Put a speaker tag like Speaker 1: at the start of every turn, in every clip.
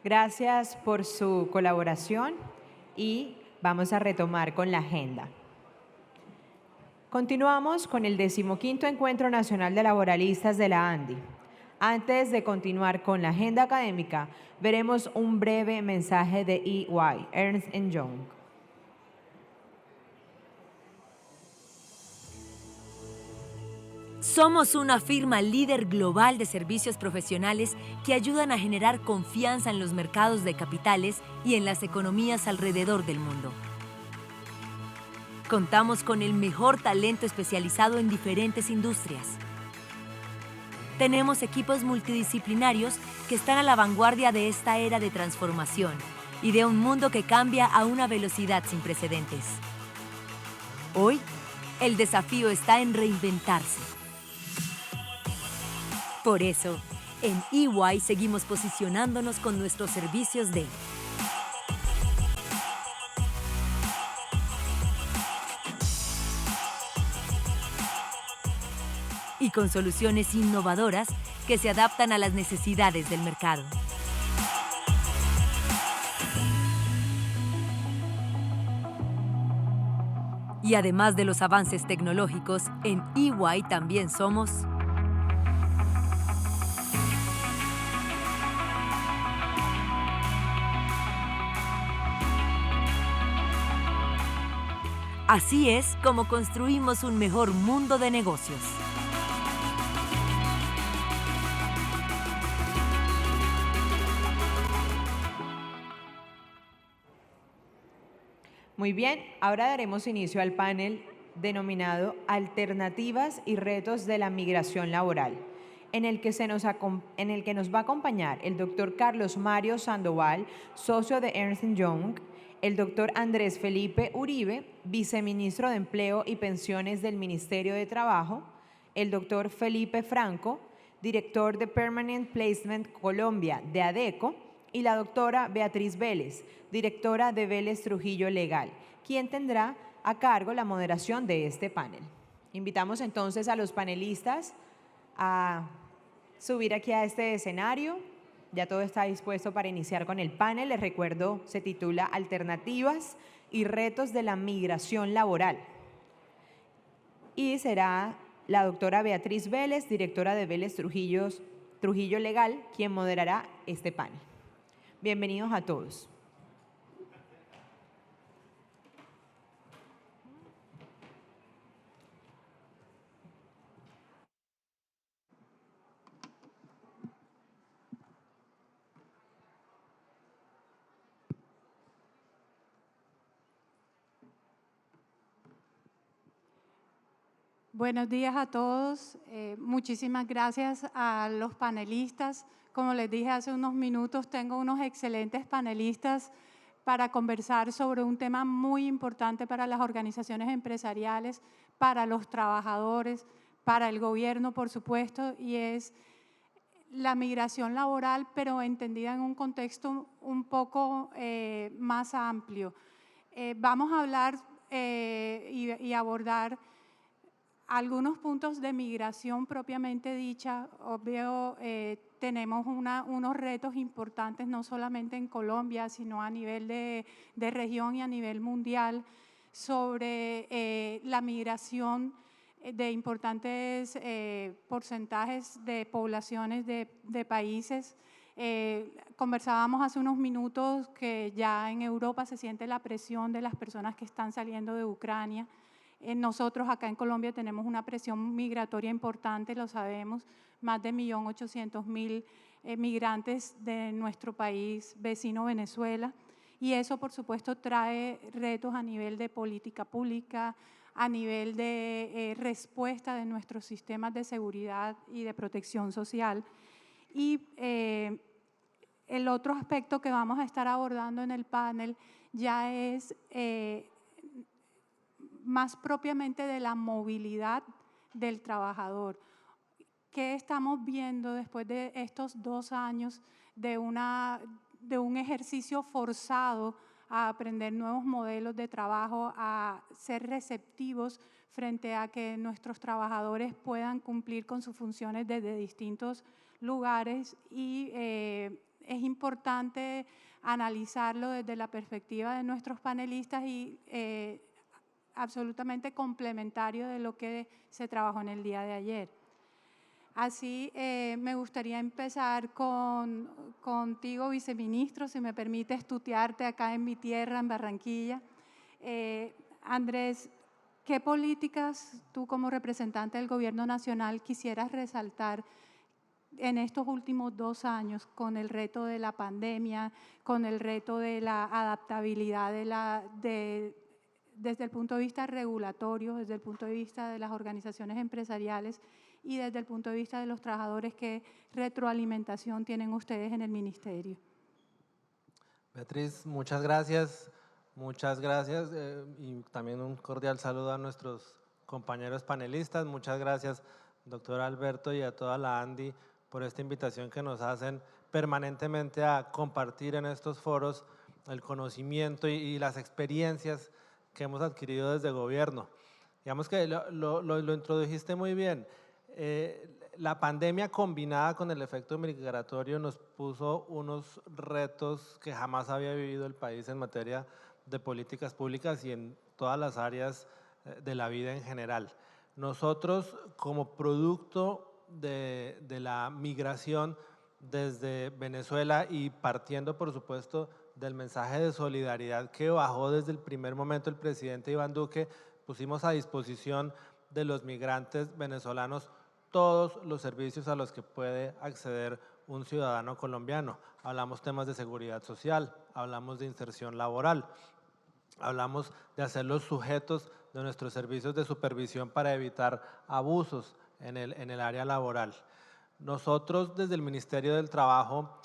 Speaker 1: Gracias por su colaboración y vamos a retomar con la agenda. Continuamos con el 15º Encuentro Nacional de Laboralistas de la ANDI. Antes de continuar con la agenda académica, veremos un breve mensaje de EY, Ernst Young.
Speaker 2: Somos una firma líder global de servicios profesionales que ayudan a generar confianza en los mercados de capitales y en las economías alrededor del mundo. Contamos con el mejor talento especializado en diferentes industrias. Tenemos equipos multidisciplinarios que están a la vanguardia de esta era de transformación y de un mundo que cambia a una velocidad sin precedentes. Hoy, el desafío está en reinventarse. Por eso, en EY seguimos posicionándonos con nuestros servicios de y con soluciones innovadoras que se adaptan a las necesidades del mercado. Y además de los avances tecnológicos, en EY también somos Así es como construimos un mejor mundo de negocios.
Speaker 1: Muy bien, ahora daremos inicio al panel denominado Alternativas y retos de la migración laboral, en el que nos va a acompañar el doctor Carlos Mario Sandoval, socio de Ernst Young, el doctor Andrés Felipe Uribe, viceministro de Empleo y Pensiones del Ministerio de Trabajo, el doctor Felipe Franco, director de Permanent Placement Colombia de ADECO, y la doctora Beatriz Vélez, directora de Vélez Trujillo Legal, quien tendrá a cargo la moderación de este panel. Invitamos entonces a los panelistas a subir aquí a este escenario. Ya todo está dispuesto para iniciar con el panel. Les recuerdo, se titula Alternativas y retos de la migración laboral. Y será la doctora Beatriz Vélez, directora de Vélez Trujillo Legal, quien moderará este panel. Bienvenidos a todos.
Speaker 3: Buenos días a todos. Muchísimas gracias a los panelistas. Como les dije hace unos minutos, tengo unos excelentes panelistas para conversar sobre un tema muy importante para las organizaciones empresariales, para los trabajadores, para el gobierno, por supuesto, y es la migración laboral, pero entendida en un contexto un poco más amplio. Vamos a hablar y abordar algunos puntos de migración propiamente dicha. Obvio, tenemos unos retos importantes, no solamente en Colombia, sino a nivel de región y a nivel mundial, sobre la migración de importantes porcentajes de poblaciones de países. Conversábamos hace unos minutos que ya en Europa se siente la presión de las personas que están saliendo de Ucrania. Nosotros acá en Colombia tenemos una presión migratoria importante, lo sabemos, más de 1.800.000 migrantes de nuestro país vecino Venezuela, y eso por supuesto trae retos a nivel de política pública, a nivel de respuesta de nuestros sistemas de seguridad y de protección social. Y el otro aspecto que vamos a estar abordando en el panel ya es más propiamente de la movilidad del trabajador. ¿Qué estamos viendo después de estos 2 años de un ejercicio forzado a aprender nuevos modelos de trabajo, a ser receptivos frente a que nuestros trabajadores puedan cumplir con sus funciones desde distintos lugares y es importante analizarlo desde la perspectiva de nuestros panelistas y absolutamente complementario de lo que se trabajó en el día de ayer. Así, me gustaría empezar contigo, viceministro, si me permites tutearte acá en mi tierra, en Barranquilla. Andrés, ¿qué políticas tú como representante del Gobierno Nacional quisieras resaltar en estos últimos 2 años con el reto de la pandemia, con el reto de la adaptabilidad desde el punto de vista regulatorio, desde el punto de vista de las organizaciones empresariales y desde el punto de vista de los trabajadores? ¿Qué retroalimentación tienen ustedes en el ministerio?
Speaker 4: Beatriz, muchas gracias. Muchas gracias y también un cordial saludo a nuestros compañeros panelistas. Muchas gracias, doctor Alberto, y a toda la ANDI por esta invitación que nos hacen permanentemente a compartir en estos foros el conocimiento y las experiencias que hemos adquirido desde el gobierno. Digamos que lo introdujiste muy bien. La pandemia combinada con el efecto migratorio nos puso unos retos que jamás había vivido el país en materia de políticas públicas y en todas las áreas de la vida en general. Nosotros, como producto de la migración desde Venezuela y partiendo, por supuesto, del mensaje de solidaridad que bajó desde el primer momento el presidente Iván Duque, pusimos a disposición de los migrantes venezolanos todos los servicios a los que puede acceder un ciudadano colombiano. Hablamos temas de seguridad social, hablamos de inserción laboral, hablamos de hacerlos sujetos de nuestros servicios de supervisión para evitar abusos en el área laboral. Nosotros desde el Ministerio del Trabajo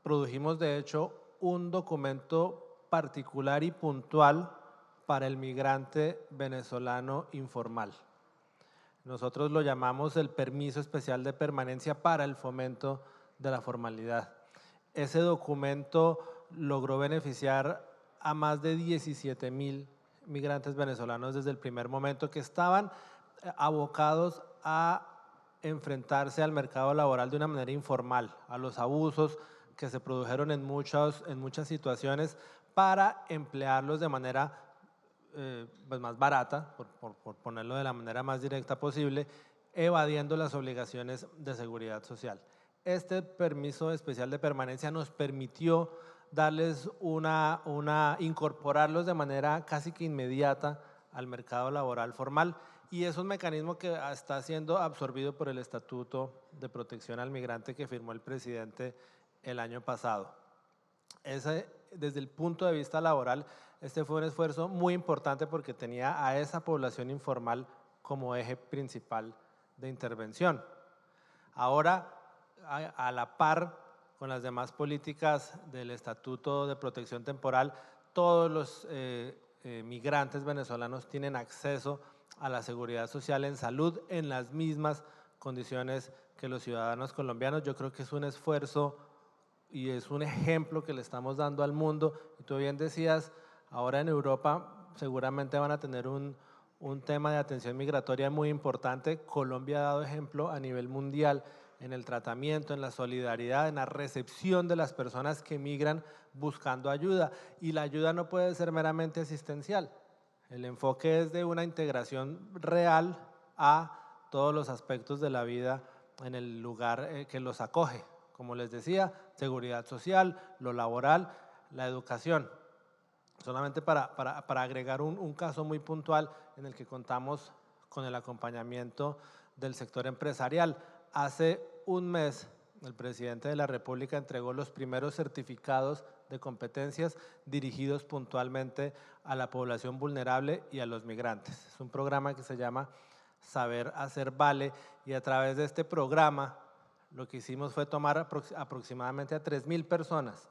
Speaker 4: produjimos de hecho un documento particular y puntual para el migrante venezolano informal. Nosotros lo llamamos el permiso especial de permanencia para el fomento de la formalidad. Ese documento logró beneficiar a más de 17,000 migrantes venezolanos desde el primer momento que estaban abocados a enfrentarse al mercado laboral de una manera informal, a los abusos que se produjeron en muchas situaciones para emplearlos de manera pues más barata, por ponerlo de la manera más directa posible, evadiendo las obligaciones de seguridad social. Este permiso especial de permanencia nos permitió darles incorporarlos de manera casi que inmediata al mercado laboral formal, y es un mecanismo que está siendo absorbido por el Estatuto de Protección al Migrante que firmó el presidente el año pasado. Desde el punto de vista laboral, este fue un esfuerzo muy importante porque tenía a esa población informal como eje principal de intervención. Ahora, a la par con las demás políticas del Estatuto de Protección Temporal, todos los migrantes venezolanos tienen acceso a la seguridad social en salud en las mismas condiciones que los ciudadanos colombianos. Yo creo que es un esfuerzo y es un ejemplo que le estamos dando al mundo. Y tú bien decías, ahora en Europa seguramente van a tener un tema de atención migratoria muy importante. Colombia ha dado ejemplo a nivel mundial en el tratamiento, en la solidaridad, en la recepción de las personas que migran buscando ayuda. Y la ayuda no puede ser meramente asistencial. El enfoque es de una integración real a todos los aspectos de la vida en el lugar que los acoge. Como les decía, seguridad social, lo laboral, la educación. Solamente para agregar un caso muy puntual en el que contamos con el acompañamiento del sector empresarial. Hace un mes el presidente de la República entregó los primeros certificados de competencias dirigidos puntualmente a la población vulnerable y a los migrantes. Es un programa que se llama Saber Hacer Vale, y a través de este programa lo que hicimos fue tomar aproximadamente a 3,000 personas,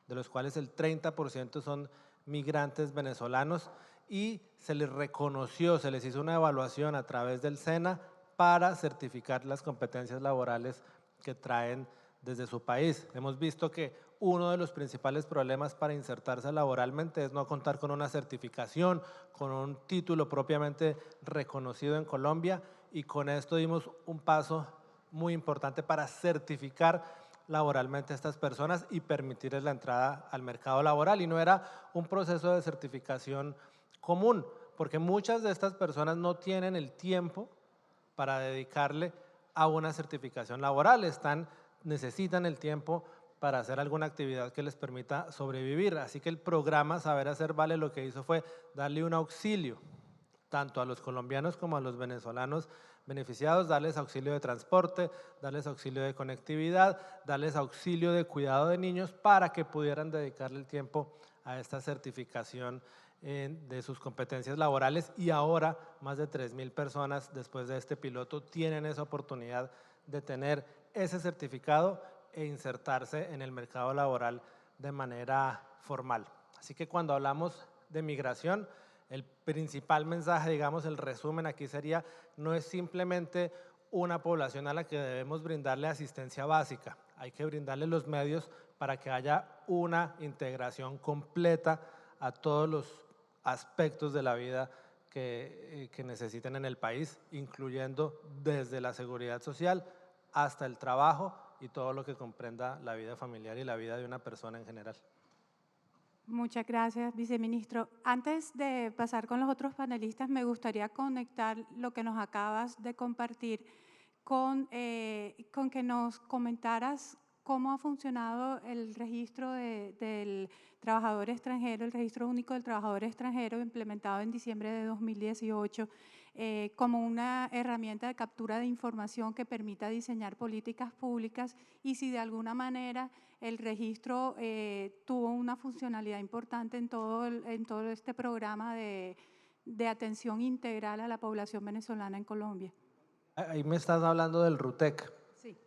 Speaker 4: de los cuales el 30% son migrantes venezolanos, y se les reconoció, se les hizo una evaluación a través del SENA para certificar las competencias laborales que traen desde su país. Hemos visto que uno de los principales problemas para insertarse laboralmente es no contar con una certificación, con un título propiamente reconocido en Colombia, y con esto dimos un paso muy importante para certificar laboralmente a estas personas y permitirles la entrada al mercado laboral. Y no era un proceso de certificación común, porque muchas de estas personas no tienen el tiempo para dedicarle a una certificación laboral, necesitan el tiempo para hacer alguna actividad que les permita sobrevivir. Así que el programa Saber Hacer Vale lo que hizo fue darle un auxilio tanto a los colombianos como a los venezolanos beneficiados, darles auxilio de transporte, darles auxilio de conectividad, darles auxilio de cuidado de niños para que pudieran dedicarle el tiempo a esta certificación de sus competencias laborales. Y ahora más de 3.000 personas después de este piloto tienen esa oportunidad de tener ese certificado e insertarse en el mercado laboral de manera formal. Así que cuando hablamos de migración, el principal mensaje, digamos, el resumen aquí sería, no es simplemente una población a la que debemos brindarle asistencia básica, hay que brindarle los medios para que haya una integración completa a todos los aspectos de la vida que necesiten en el país, incluyendo desde la seguridad social hasta el trabajo y todo lo que comprenda la vida familiar y la vida de una persona en general.
Speaker 3: Muchas gracias, viceministro. Antes de pasar con los otros panelistas, me gustaría conectar lo que nos acabas de compartir con que nos comentaras cómo ha funcionado el registro del trabajador extranjero, el registro único del trabajador extranjero implementado en diciembre de 2018 como una herramienta de captura de información que permita diseñar políticas públicas y si de alguna manera el registro tuvo una funcionalidad importante en todo este programa de atención integral a la población venezolana en Colombia.
Speaker 4: Ahí me estás hablando del RUTEC,
Speaker 3: Sí.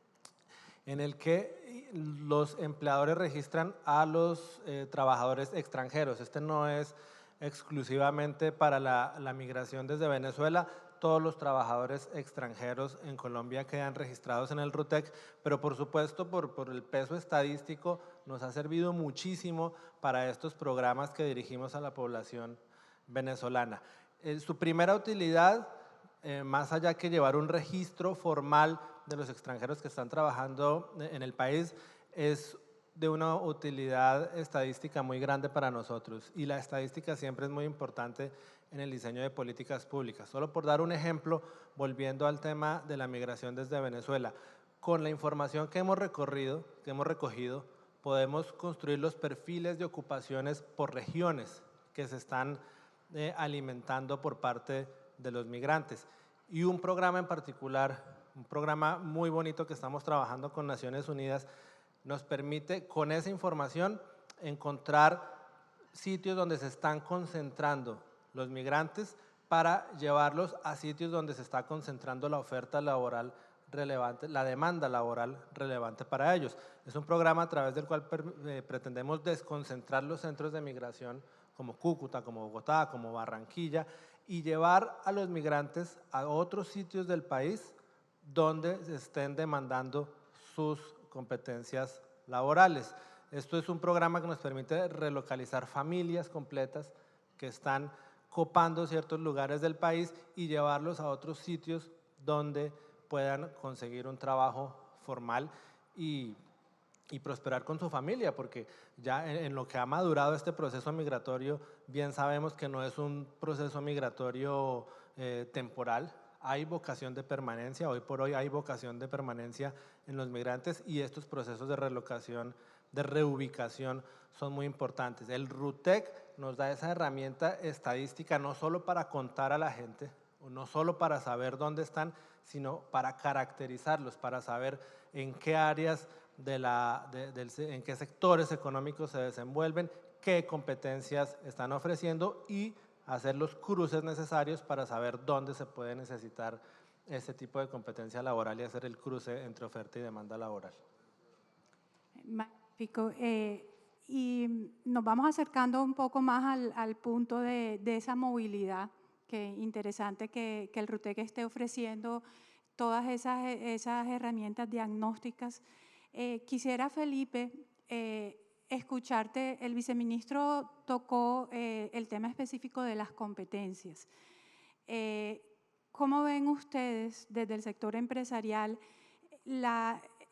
Speaker 4: en el que los empleadores registran a los trabajadores extranjeros. Este no es exclusivamente para la migración desde Venezuela. Todos los trabajadores extranjeros en Colombia quedan registrados en el RUTEC, pero por supuesto por el peso estadístico nos ha servido muchísimo para estos programas que dirigimos a la población venezolana. Su primera utilidad, más allá que llevar un registro formal de los extranjeros que están trabajando en el país, es de una utilidad estadística muy grande para nosotros y la estadística siempre es muy importante en el diseño de políticas públicas. Solo por dar un ejemplo, volviendo al tema de la migración desde Venezuela, con la información que hemos recogido, podemos construir los perfiles de ocupaciones por regiones que se están alimentando por parte de los migrantes. Y un programa en particular, un programa muy bonito que estamos trabajando con Naciones Unidas, nos permite con esa información encontrar sitios donde se están concentrando los migrantes para llevarlos a sitios donde se está concentrando la oferta laboral relevante, la demanda laboral relevante para ellos. Es un programa a través del cual pretendemos desconcentrar los centros de migración como Cúcuta, como Bogotá, como Barranquilla y llevar a los migrantes a otros sitios del país donde se estén demandando sus competencias laborales. Esto es un programa que nos permite relocalizar familias completas que están copando ciertos lugares del país y llevarlos a otros sitios donde puedan conseguir un trabajo formal y prosperar con su familia, porque ya en lo que ha madurado este proceso migratorio, bien sabemos que no es un proceso migratorio temporal, hay vocación de permanencia, hoy por hoy hay vocación de permanencia en los migrantes y estos procesos de relocación, de reubicación son muy importantes. El RUTEC nos da esa herramienta estadística no solo para contar a la gente, o no solo para saber dónde están, sino para caracterizarlos, para saber en qué áreas, en qué sectores económicos se desenvuelven, qué competencias están ofreciendo y hacer los cruces necesarios para saber dónde se puede necesitar este tipo de competencia laboral y hacer el cruce entre oferta y demanda laboral.
Speaker 3: Magnífico. Y nos vamos acercando un poco más al punto de esa movilidad, que interesante que el RUTEC esté ofreciendo todas esas herramientas diagnósticas. Quisiera, Felipe, escucharte. El viceministro tocó el tema específico de las competencias. ¿Cómo ven ustedes desde el sector empresarial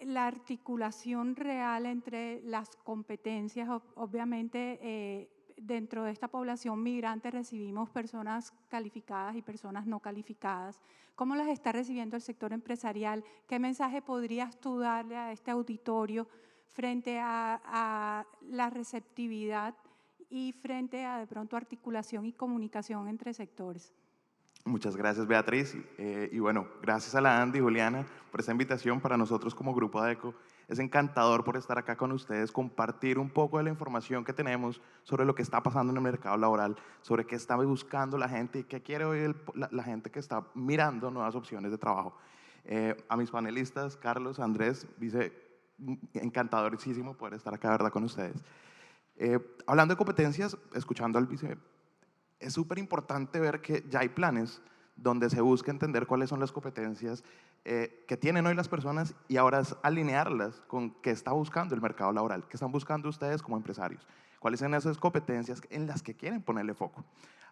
Speaker 3: la articulación real entre las competencias. Obviamente, dentro de esta población migrante recibimos personas calificadas y personas no calificadas. ¿Cómo las está recibiendo el sector empresarial? ¿Qué mensaje podrías tú darle a este auditorio frente a la receptividad y frente a, de pronto, articulación y comunicación entre sectores?
Speaker 5: Muchas gracias, Beatriz. Y bueno, gracias a la Andy y Juliana por esta invitación. Para nosotros como Grupo ADECO es encantador por estar acá con ustedes, compartir un poco de la información que tenemos sobre lo que está pasando en el mercado laboral, sobre qué está buscando la gente y qué quiere hoy la gente que está mirando nuevas opciones de trabajo. A mis panelistas, Carlos, Andrés, encantadorísimo poder estar acá, ¿verdad?, con ustedes. Hablando de competencias, escuchando al vice, es súper importante ver que ya hay planes donde se busca entender cuáles son las competencias que tienen hoy las personas y ahora es alinearlas con qué está buscando el mercado laboral, qué están buscando ustedes como empresarios, cuáles son esas competencias en las que quieren ponerle foco.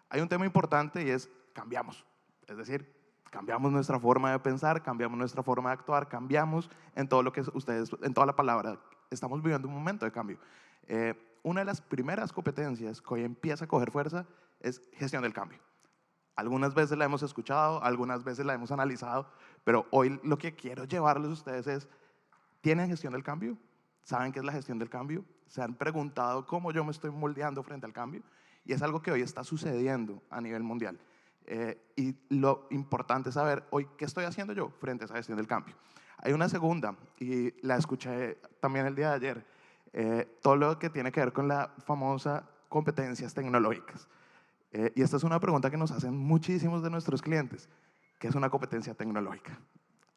Speaker 5: Hay un tema importante y es cambiamos, es decir, cambiamos nuestra forma de pensar, cambiamos nuestra forma de actuar, cambiamos en todo lo que ustedes, en toda la palabra, estamos viviendo un momento de cambio. Una de las primeras competencias que hoy empieza a coger fuerza es gestión del cambio. Algunas veces la hemos escuchado, algunas veces la hemos analizado, pero hoy lo que quiero llevarles a ustedes es, ¿tienen gestión del cambio? ¿Saben qué es la gestión del cambio? ¿Se han preguntado cómo yo me estoy moldeando frente al cambio? Y es algo que hoy está sucediendo a nivel mundial. Y lo importante es saber hoy qué estoy haciendo yo frente a esa gestión del cambio. Hay una segunda, y la escuché también el día de ayer, todo lo que tiene que ver con la famosa competencias tecnológicas. Y esta es una pregunta que nos hacen muchísimos de nuestros clientes. ¿Qué es una competencia tecnológica?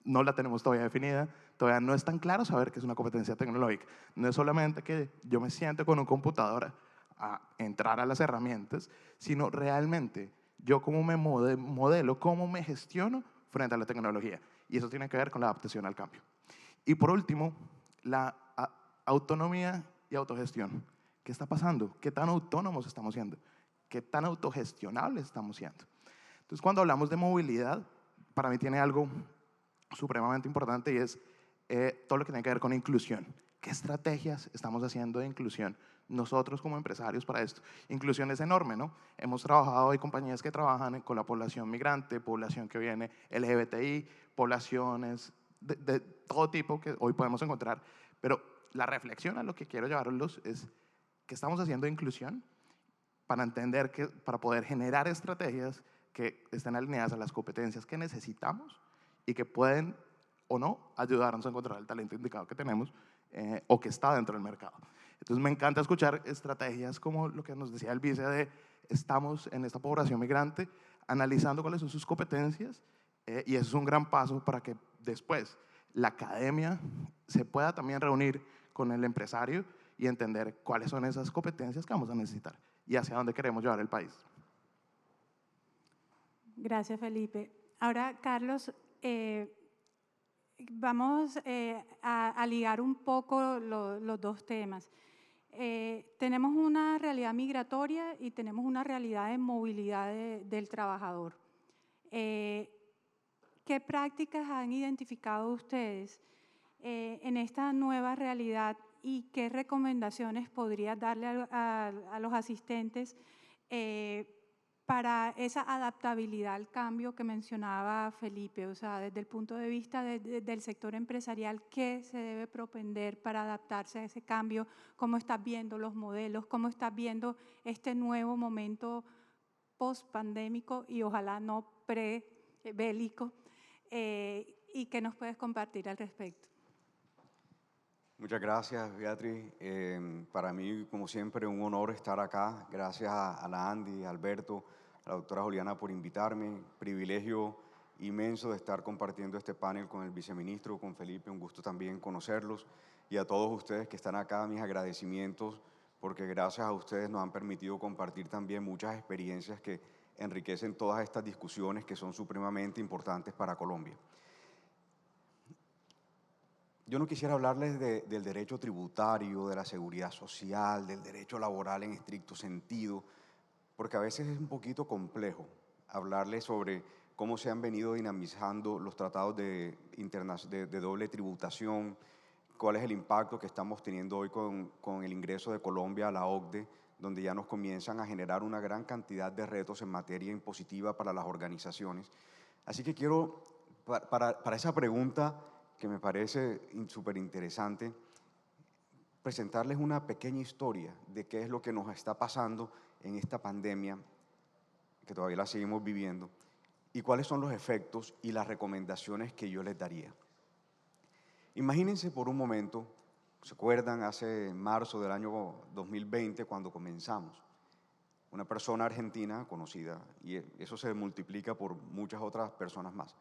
Speaker 5: No la tenemos todavía definida, todavía no es tan claro saber qué es una competencia tecnológica. No es solamente que yo me siente con un computador a entrar a las herramientas, sino realmente yo cómo me modelo, cómo me gestiono frente a la tecnología. Y eso tiene que ver con la adaptación al cambio. Y por último, la autonomía y autogestión. ¿Qué está pasando? ¿Qué tan autónomos estamos siendo? ¿Qué tan autogestionables estamos siendo? Entonces, cuando hablamos de movilidad, para mí tiene algo supremamente importante y es todo lo que tiene que ver con inclusión. ¿Qué estrategias estamos haciendo de inclusión nosotros como empresarios para esto? Inclusión es enorme, ¿no? Hemos trabajado, hay compañías que trabajan con la población migrante, población que viene LGBTI, poblaciones de todo tipo que hoy podemos encontrar, pero la reflexión a lo que quiero llevarlos es ¿qué estamos haciendo de inclusión? Para entender que, para poder generar estrategias que estén alineadas a las competencias que necesitamos y que pueden o no ayudarnos a encontrar el talento indicado que tenemos o que está dentro del mercado. Entonces me encanta escuchar estrategias como lo que nos decía el vice de estamos en esta población migrante analizando cuáles son sus competencias y eso es un gran paso para que después la academia se pueda también reunir con el empresario y entender cuáles son esas competencias que vamos a necesitar y hacia dónde queremos llevar el país.
Speaker 3: Gracias, Felipe. Ahora, Carlos, vamos a ligar un poco los dos temas. Tenemos una realidad migratoria y tenemos una realidad de movilidad del trabajador. ¿Qué prácticas han identificado ustedes en esta nueva realidad y qué recomendaciones podrías darle a los asistentes para esa adaptabilidad al cambio que mencionaba Felipe? O sea, desde el punto de vista del sector empresarial, ¿qué se debe propender para adaptarse a ese cambio? ¿Cómo estás viendo los modelos? ¿Cómo estás viendo este nuevo momento post-pandémico y ojalá no pre-bélico? ¿Y qué nos puedes compartir al respecto?
Speaker 6: Muchas gracias, Beatriz. Para mí, como siempre, un honor estar acá. Gracias a la Andy, a Alberto, a la doctora Juliana por invitarme. Privilegio inmenso de estar compartiendo este panel con el viceministro, con Felipe. Un gusto también conocerlos. Y a todos ustedes que están acá, mis agradecimientos, porque gracias a ustedes nos han permitido compartir también muchas experiencias que enriquecen todas estas discusiones que son supremamente importantes para Colombia. Yo no quisiera hablarles del derecho tributario, de la seguridad social, del derecho laboral en estricto sentido, porque a veces es un poquito complejo hablarles sobre cómo se han venido dinamizando los tratados de doble tributación, cuál es el impacto que estamos teniendo hoy con el ingreso de Colombia a la OCDE, donde ya nos comienzan a generar una gran cantidad de retos en materia impositiva para las organizaciones. Así que quiero, para esa pregunta que me parece súper interesante, presentarles una pequeña historia de qué es lo que nos está pasando en esta pandemia, que todavía la seguimos viviendo, y cuáles son los efectos y las recomendaciones que yo les daría. Imagínense por un momento, ¿se acuerdan? Hace marzo del año 2020, cuando comenzamos, una persona argentina conocida, y eso se multiplica por muchas otras personas más,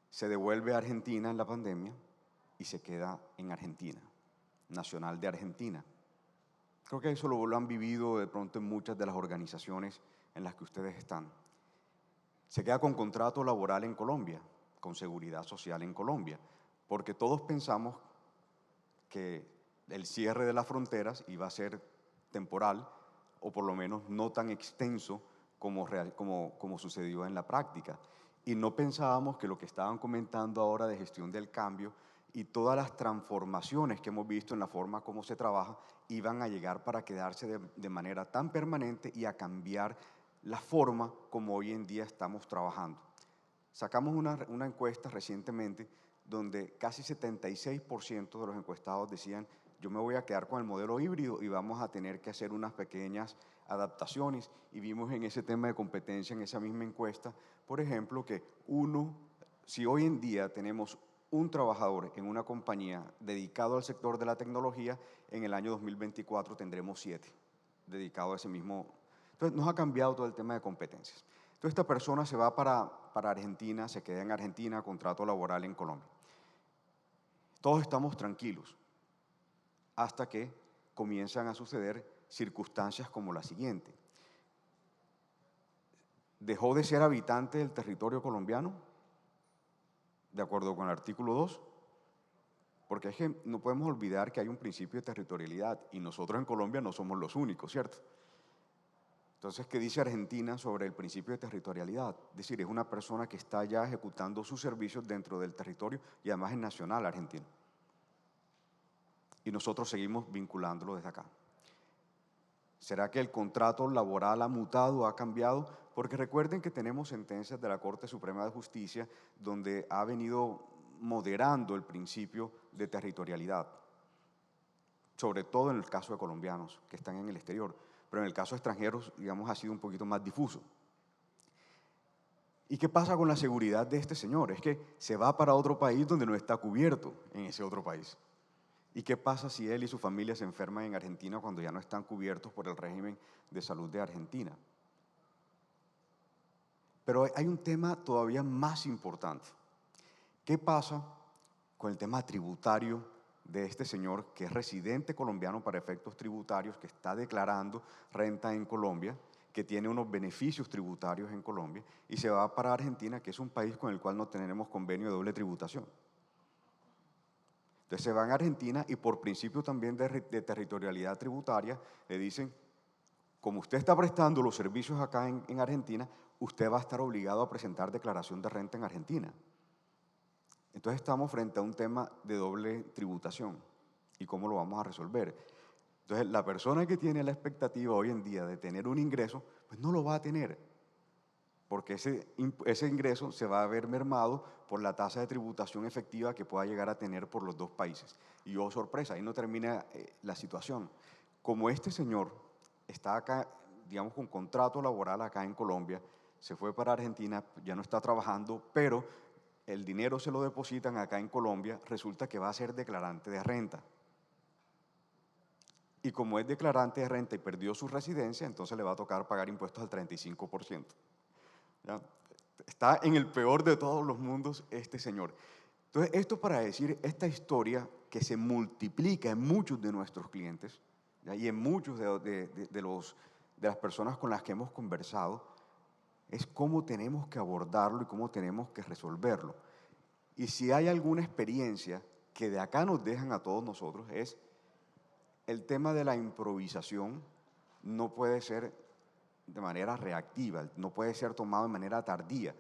Speaker 6: se devuelve a Argentina en la pandemia y se queda en Argentina, nacional de Argentina. Creo que eso lo han vivido de pronto en muchas de las organizaciones en las que ustedes están. Se queda con contrato laboral en Colombia, con seguridad social en Colombia, porque todos pensamos que el cierre de las fronteras iba a ser temporal o por lo menos no tan extenso como sucedió en la práctica. Y no pensábamos que lo que estaban comentando ahora de gestión del cambio y todas las transformaciones que hemos visto en la forma como se trabaja iban a llegar para quedarse de manera tan permanente y a cambiar la forma como hoy en día estamos trabajando. Sacamos una encuesta recientemente donde casi 76% de los encuestados decían: yo me voy a quedar con el modelo híbrido y vamos a tener que hacer unas pequeñas adaptaciones. Y vimos en ese tema de competencia, en esa misma encuesta, por ejemplo, que si hoy en día tenemos un trabajador en una compañía dedicado al sector de la tecnología, en el año 2024 tendremos 7 dedicados a ese mismo. Entonces nos ha cambiado todo el tema de competencias. Entonces esta persona se va para Argentina, se queda en Argentina, contrato laboral en Colombia. Todos estamos tranquilos hasta que comienzan a suceder circunstancias como la siguiente. Dejó de ser habitante del territorio colombiano, de acuerdo con el artículo 2, porque es que no podemos olvidar que hay un principio de territorialidad y nosotros en Colombia no somos los únicos, ¿cierto? Entonces, ¿qué dice Argentina sobre el principio de territorialidad? Es decir, es una persona que está ya ejecutando sus servicios dentro del territorio y además es nacional argentino. Y nosotros seguimos vinculándolo desde acá. ¿Será que el contrato laboral ha mutado, ha cambiado? Porque recuerden que tenemos sentencias de la Corte Suprema de Justicia donde ha venido moderando el principio de territorialidad, sobre todo en el caso de colombianos que están en el exterior, pero en el caso de extranjeros, digamos, ha sido un poquito más difuso. ¿Y qué pasa con la seguridad de este señor? Es que se va para otro país donde no está cubierto en ese otro país. ¿Y qué pasa si él y su familia se enferman en Argentina cuando ya no están cubiertos por el régimen de salud de Argentina? Pero hay un tema todavía más importante. ¿Qué pasa con el tema tributario de este señor que es residente colombiano para efectos tributarios, que está declarando renta en Colombia, que tiene unos beneficios tributarios en Colombia y se va para Argentina, que es un país con el cual no tenemos convenio de doble tributación? Entonces se van a Argentina y por principio también de territorialidad tributaria le dicen: como usted está prestando los servicios acá en Argentina, usted va a estar obligado a presentar declaración de renta en Argentina. Entonces estamos frente a un tema de doble tributación. ¿Y cómo lo vamos a resolver? Entonces la persona que tiene la expectativa hoy en día de tener un ingreso, pues no lo va a tener, porque ese ingreso se va a ver mermado por la tasa de tributación efectiva que pueda llegar a tener por los dos países. Y oh, sorpresa, ahí no termina la situación. Como este señor está acá, digamos, con contrato laboral acá en Colombia, se fue para Argentina, ya no está trabajando, pero el dinero se lo depositan acá en Colombia, resulta que va a ser declarante de renta. Y como es declarante de renta y perdió su residencia, entonces le va a tocar pagar impuestos al 35%. ¿Ya? Está en el peor de todos los mundos este señor. Entonces, esto para decir esta historia que se multiplica en muchos de nuestros clientes, ¿ya? Y en muchos de las personas con las que hemos conversado, es cómo tenemos que abordarlo y cómo tenemos que resolverlo. Y si hay alguna experiencia que de acá nos dejan a todos nosotros, es el tema de la improvisación. No puede ser de manera reactiva, no puede ser tomado de manera tardía.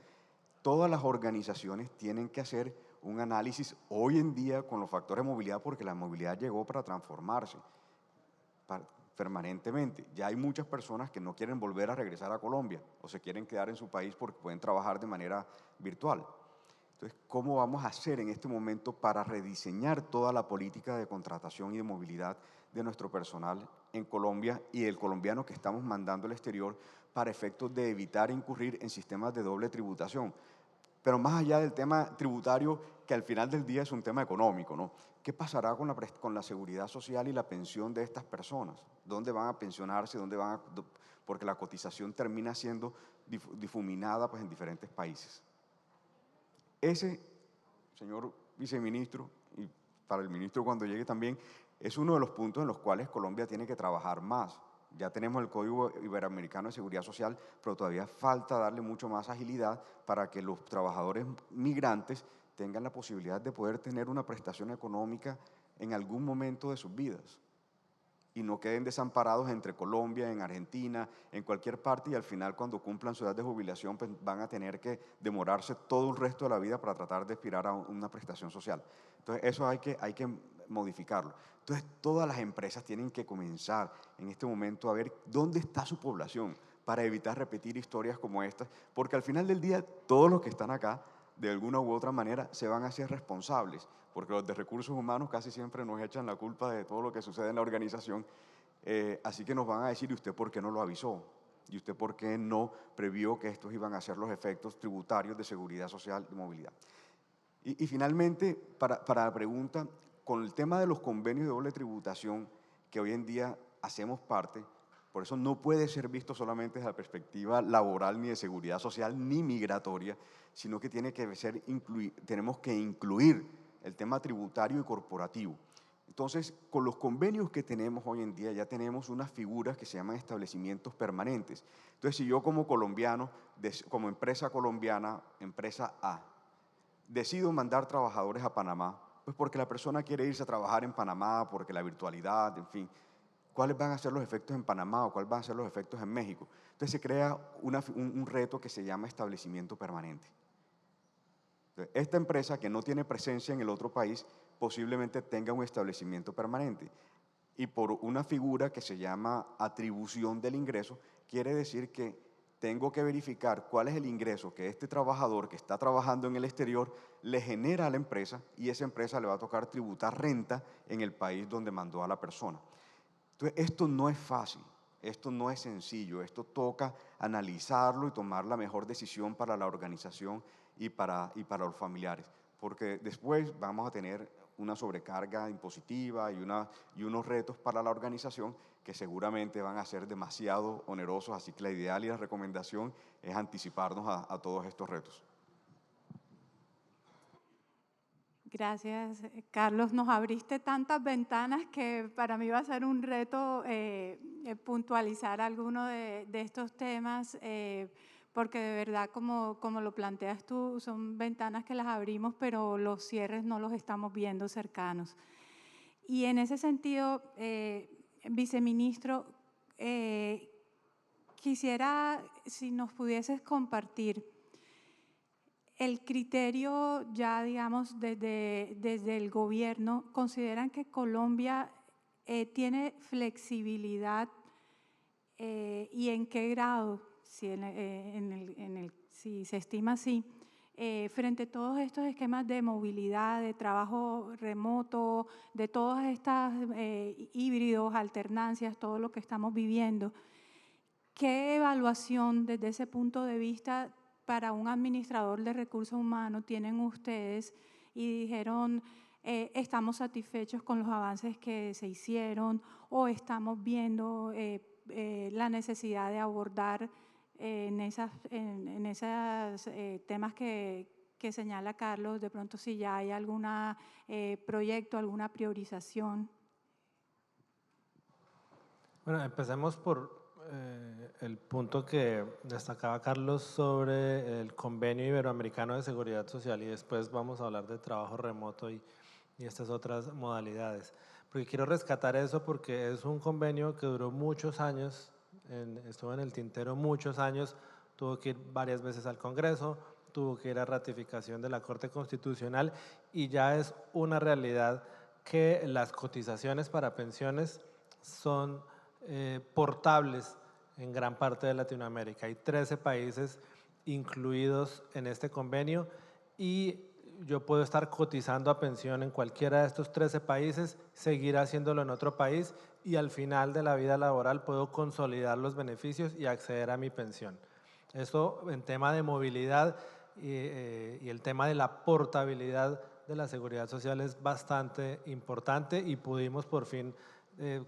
Speaker 6: Todas las organizaciones tienen que hacer un análisis hoy en día con los factores de movilidad, porque la movilidad llegó para transformarse permanentemente. Ya hay muchas personas que no quieren volver a regresar a Colombia o se quieren quedar en su país porque pueden trabajar de manera virtual. Entonces, ¿cómo vamos a hacer en este momento para rediseñar toda la política de contratación y de movilidad de nuestro personal en Colombia y el colombiano que estamos mandando al exterior para efectos de evitar incurrir en sistemas de doble tributación? Pero más allá del tema tributario, que al final del día es un tema económico, ¿no? ¿Qué pasará con la seguridad social y la pensión de estas personas? ¿Dónde van a pensionarse? Porque la cotización termina siendo difuminada pues, en diferentes países. Ese, señor viceministro, y para el ministro cuando llegue también, es uno de los puntos en los cuales Colombia tiene que trabajar más. Ya tenemos el Código Iberoamericano de Seguridad Social, pero todavía falta darle mucho más agilidad para que los trabajadores migrantes tengan la posibilidad de poder tener una prestación económica en algún momento de sus vidas y no queden desamparados entre Colombia, en Argentina, en cualquier parte, y al final cuando cumplan su edad de jubilación pues van a tener que demorarse todo el resto de la vida para tratar de aspirar a una prestación social. Entonces eso hay que modificarlo. Entonces todas las empresas tienen que comenzar en este momento a ver dónde está su población para evitar repetir historias como estas, porque al final del día todos los que están acá de alguna u otra manera se van a hacer responsables, porque los de recursos humanos casi siempre nos echan la culpa de todo lo que sucede en la organización, así que nos van a decir, ¿y usted por qué no lo avisó? ¿Y usted por qué no previó que estos iban a ser los efectos tributarios de seguridad social y movilidad? Y finalmente, para la pregunta, con el tema de los convenios de doble tributación que hoy en día hacemos parte, por eso no puede ser visto solamente desde la perspectiva laboral, ni de seguridad social, ni migratoria, sino que tenemos que incluir el tema tributario y corporativo. Entonces, con los convenios que tenemos hoy en día, ya tenemos unas figuras que se llaman establecimientos permanentes. Entonces, si yo como colombiano, como empresa colombiana, empresa A, decido mandar trabajadores a Panamá, pues porque la persona quiere irse a trabajar en Panamá, porque la virtualidad, en fin, ¿cuáles van a ser los efectos en Panamá o cuáles van a ser los efectos en México? Entonces se crea un reto que se llama establecimiento permanente. Entonces, esta empresa que no tiene presencia en el otro país posiblemente tenga un establecimiento permanente. Y por una figura que se llama atribución del ingreso, quiere decir que tengo que verificar cuál es el ingreso que este trabajador que está trabajando en el exterior le genera a la empresa y esa empresa le va a tocar tributar renta en el país donde mandó a la persona. Entonces, esto no es fácil, esto no es sencillo, esto toca analizarlo y tomar la mejor decisión para la organización y para los familiares, porque después vamos a tener una sobrecarga impositiva y unos retos para la organización que seguramente van a ser demasiado onerosos, así que la ideal y la recomendación es anticiparnos a todos estos retos.
Speaker 3: Gracias, Carlos. Nos abriste tantas ventanas que para mí va a ser un reto puntualizar alguno de estos temas, porque de verdad, como lo planteas tú, son ventanas que las abrimos, pero los cierres no los estamos viendo cercanos. Y en ese sentido, viceministro, quisiera si nos pudieses compartir el criterio ya, digamos, desde el gobierno. ¿Consideran que Colombia tiene flexibilidad y en qué grado, si se estima así, frente a todos estos esquemas de movilidad, de trabajo remoto, de todas estas híbridos, alternancias, todo lo que estamos viviendo? ¿Qué evaluación desde ese punto de vista para un administrador de recursos humanos tienen ustedes? Y dijeron, estamos satisfechos con los avances que se hicieron o estamos viendo la necesidad de abordar en esos temas que señala Carlos, de pronto si ya hay algún proyecto, alguna priorización.
Speaker 4: Bueno, empecemos por el punto que destacaba Carlos sobre el Convenio Iberoamericano de Seguridad Social y después vamos a hablar de trabajo remoto y estas otras modalidades. Porque quiero rescatar eso porque es un convenio que duró muchos años, estuvo en el tintero muchos años, tuvo que ir varias veces al Congreso, tuvo que ir a ratificación de la Corte Constitucional y ya es una realidad que las cotizaciones para pensiones son portables en gran parte de Latinoamérica. Hay 13 países incluidos en este convenio y yo puedo estar cotizando a pensión en cualquiera de estos 13 países, seguir haciéndolo en otro país y al final de la vida laboral puedo consolidar los beneficios y acceder a mi pensión. Eso en tema de movilidad y el tema de la portabilidad de la seguridad social es bastante importante y pudimos por fin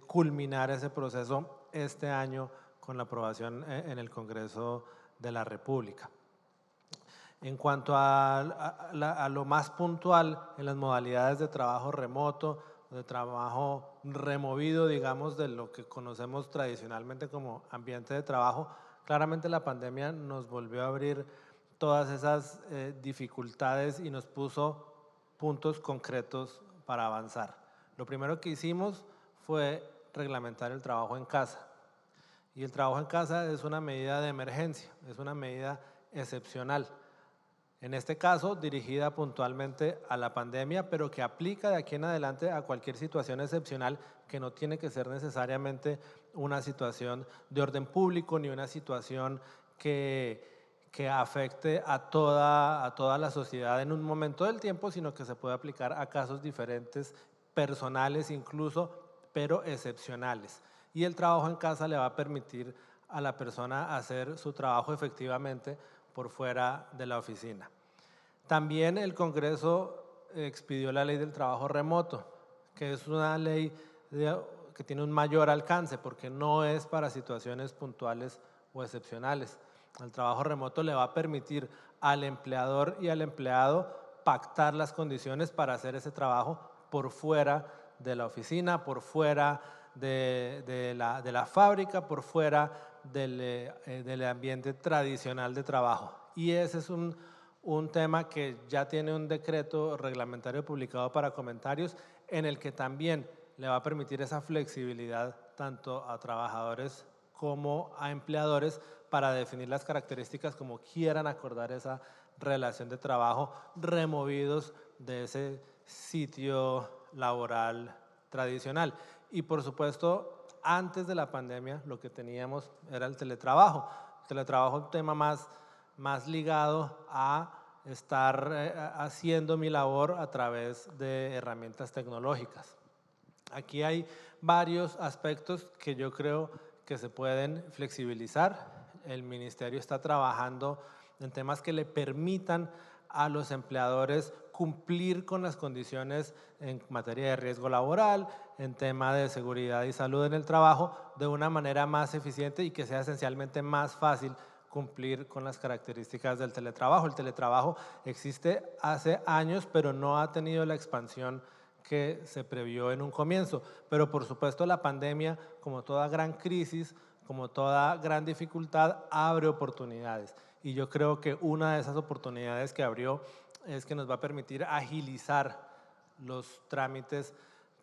Speaker 4: culminar ese proceso este año con la aprobación en el Congreso de la República. En cuanto a lo más puntual en las modalidades de trabajo remoto, de trabajo removido, digamos, de lo que conocemos tradicionalmente como ambiente de trabajo, claramente la pandemia nos volvió a abrir todas esas dificultades y nos puso puntos concretos para avanzar. Lo primero que hicimos fue reglamentar el trabajo en casa. Y el trabajo en casa es una medida de emergencia, es una medida excepcional. En este caso, dirigida puntualmente a la pandemia, pero que aplica de aquí en adelante a cualquier situación excepcional que no tiene que ser necesariamente una situación de orden público ni una situación que afecte a toda la sociedad en un momento del tiempo, sino que se puede aplicar a casos diferentes, personales incluso, pero excepcionales. Y el trabajo en casa le va a permitir a la persona hacer su trabajo efectivamente por fuera de la oficina. También el Congreso expidió la ley del trabajo remoto, que es una ley que tiene un mayor alcance porque no es para situaciones puntuales o excepcionales. El trabajo remoto le va a permitir al empleador y al empleado pactar las condiciones para hacer ese trabajo por fuera de la oficina, por fuera de la fábrica, por fuera del ambiente tradicional de trabajo. Y ese es un tema que ya tiene un decreto reglamentario publicado para comentarios en el que también le va a permitir esa flexibilidad tanto a trabajadores como a empleadores para definir las características como quieran acordar esa relación de trabajo removidos de ese sitio laboral tradicional. Y por supuesto, antes de la pandemia lo que teníamos era el teletrabajo. El teletrabajo es un tema más ligado a estar haciendo mi labor a través de herramientas tecnológicas. Aquí hay varios aspectos que yo creo que se pueden flexibilizar. El ministerio está trabajando en temas que le permitan a los empleadores cumplir con las condiciones en materia de riesgo laboral, en tema de seguridad y salud en el trabajo, de una manera más eficiente y que sea esencialmente más fácil cumplir con las características del teletrabajo. El teletrabajo existe hace años, pero no ha tenido la expansión que se previó en un comienzo. Pero por supuesto la pandemia, como toda gran crisis, como toda gran dificultad, abre oportunidades. Y yo creo que una de esas oportunidades que abrió es que nos va a permitir agilizar los trámites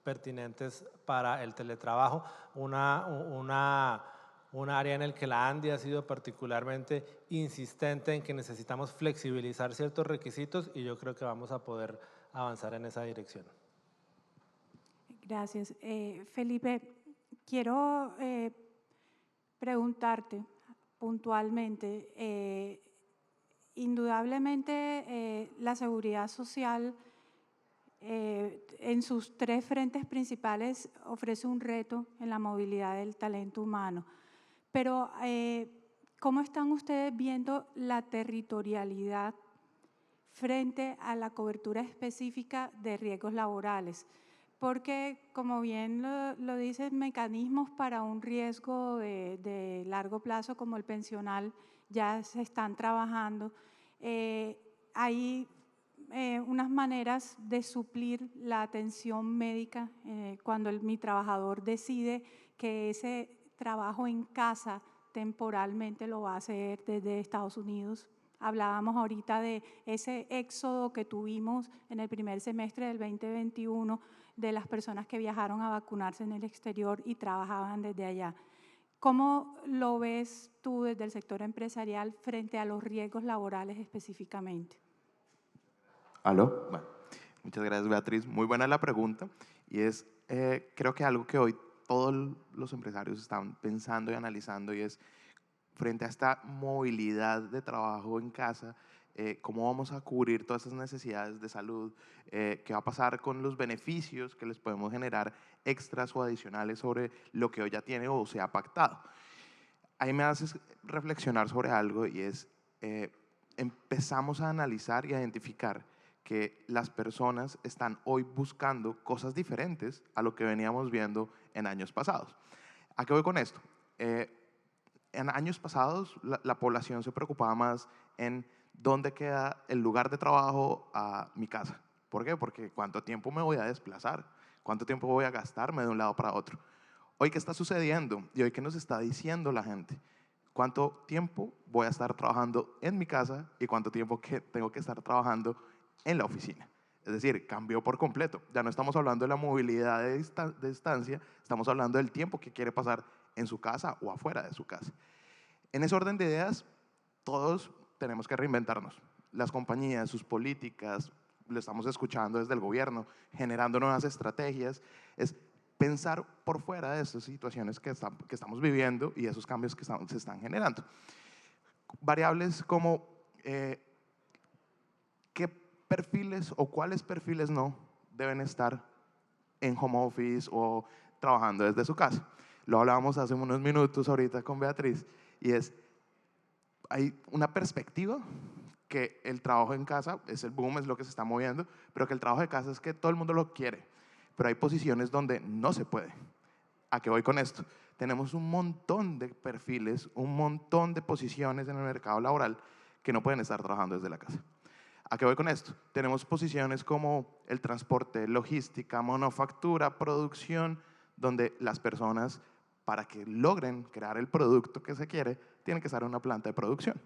Speaker 4: pertinentes para el teletrabajo, un área en el que la ANDI ha sido particularmente insistente en que necesitamos flexibilizar ciertos requisitos y yo creo que vamos a poder avanzar en esa dirección.
Speaker 3: Gracias. Felipe, quiero preguntarte puntualmente, indudablemente la seguridad social en sus tres frentes principales ofrece un reto en la movilidad del talento humano. Pero, ¿cómo están ustedes viendo la territorialidad frente a la cobertura específica de riesgos laborales? Porque, como bien lo dicen, mecanismos para un riesgo de largo plazo como el pensional ya se están trabajando. Hay unas maneras de suplir la atención médica cuando mi trabajador decide que ese trabajo en casa temporalmente lo va a hacer desde Estados Unidos. Hablábamos ahorita de ese éxodo que tuvimos en el primer semestre del 2021 de las personas que viajaron a vacunarse en el exterior y trabajaban desde allá. ¿Cómo lo ves tú desde el sector empresarial frente a los riesgos laborales específicamente?
Speaker 5: ¿Aló? Bueno, muchas gracias, Beatriz. Muy buena la pregunta y es, creo que algo que hoy todos los empresarios están pensando y analizando y es, frente a esta movilidad de trabajo en casa, cómo vamos a cubrir todas esas necesidades de salud, qué va a pasar con los beneficios que les podemos generar extras o adicionales sobre lo que hoy ya tiene o se ha pactado. Ahí me haces reflexionar sobre algo y es, empezamos a analizar y a identificar que las personas están hoy buscando cosas diferentes a lo que veníamos viendo en años pasados. ¿A qué voy con esto? En años pasados la población se preocupaba más en dónde queda el lugar de trabajo a mi casa. ¿Por qué? Porque cuánto tiempo me voy a desplazar, cuánto tiempo voy a gastarme de un lado para otro. Hoy, ¿qué está sucediendo? Y hoy, ¿qué nos está diciendo la gente? ¿Cuánto tiempo voy a estar trabajando en mi casa y cuánto tiempo que tengo que estar trabajando en la oficina? Es decir, cambió por completo. Ya no estamos hablando de la movilidad de distancia, estamos hablando del tiempo que quiere pasar en su casa o afuera de su casa. En ese orden de ideas, todos tenemos que reinventarnos. Las compañías, sus políticas, lo estamos escuchando desde el gobierno, generando nuevas estrategias, es pensar por fuera de estas situaciones que estamos viviendo y esos cambios que se están generando. Variables como qué perfiles o cuáles perfiles no deben estar en home office o trabajando desde su casa. Lo hablábamos hace unos minutos ahorita con Beatriz y es, hay una perspectiva que el trabajo en casa es el boom, es lo que se está moviendo, pero que el trabajo de casa es que todo el mundo lo quiere, pero hay posiciones donde no se puede. ¿A qué voy con esto? Tenemos un montón de perfiles, un montón de posiciones en el mercado laboral que no pueden estar trabajando desde la casa. ¿A qué voy con esto? Tenemos posiciones como el transporte, logística, manufactura, producción, donde las personas, para que logren crear el producto que se quiere, tienen que estar en una planta de producción.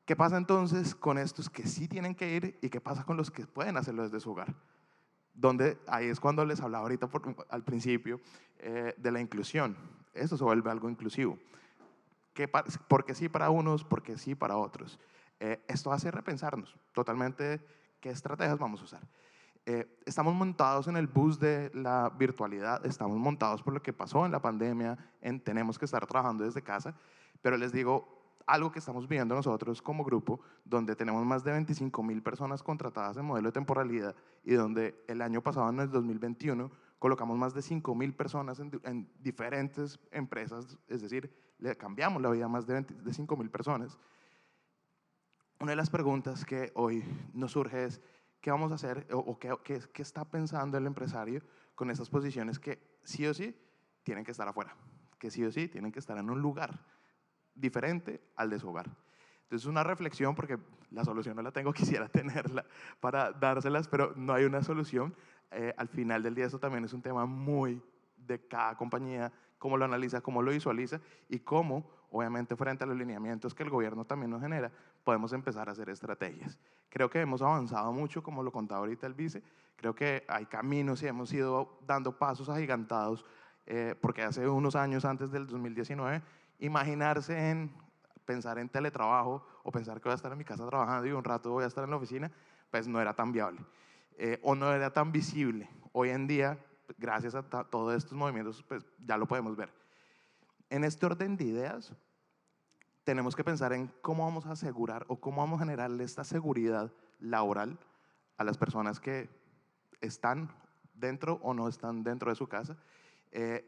Speaker 5: ¿Qué pasa entonces con estos que sí tienen que ir y qué pasa con los que pueden hacerlo desde su hogar? Donde ahí es cuando les hablaba ahorita al principio de la inclusión. Eso se vuelve algo inclusivo. Porque sí para unos, porque sí para otros. Esto hace repensarnos totalmente qué estrategias vamos a usar. Estamos montados en el bus de la virtualidad, estamos montados por lo que pasó en la pandemia, tenemos que estar trabajando desde casa, pero les digo algo que estamos viendo nosotros como grupo, donde tenemos más de 25,000 personas contratadas en modelo de temporalidad y donde el año pasado, en el 2021, colocamos más de 5,000 personas en diferentes empresas, es decir, le cambiamos la vida a más de 5,000 personas. Una de las preguntas que hoy nos surge es, ¿qué vamos a hacer o qué está pensando el empresario con esas posiciones que sí o sí tienen que estar afuera, que sí o sí tienen que estar en un lugar diferente al de su hogar? Entonces es una reflexión porque la solución no la tengo, quisiera tenerla para dárselas, pero no hay una solución. Al final del día eso también es un tema muy de cada compañía, cómo lo analiza, cómo lo visualiza y cómo, obviamente, frente a los lineamientos que el gobierno también nos genera, podemos empezar a hacer estrategias. Creo que hemos avanzado mucho, como lo contaba ahorita el vice, creo que hay caminos y hemos ido dando pasos agigantados, porque hace unos años, antes del 2019, imaginarse en pensar en teletrabajo o pensar que voy a estar en mi casa trabajando y un rato voy a estar en la oficina, pues no era tan viable o no era tan visible. Hoy en día, gracias a todos estos movimientos, pues ya lo podemos ver. En este orden de ideas, tenemos que pensar en cómo vamos a asegurar o cómo vamos a generarle esta seguridad laboral a las personas que están dentro o no están dentro de su casa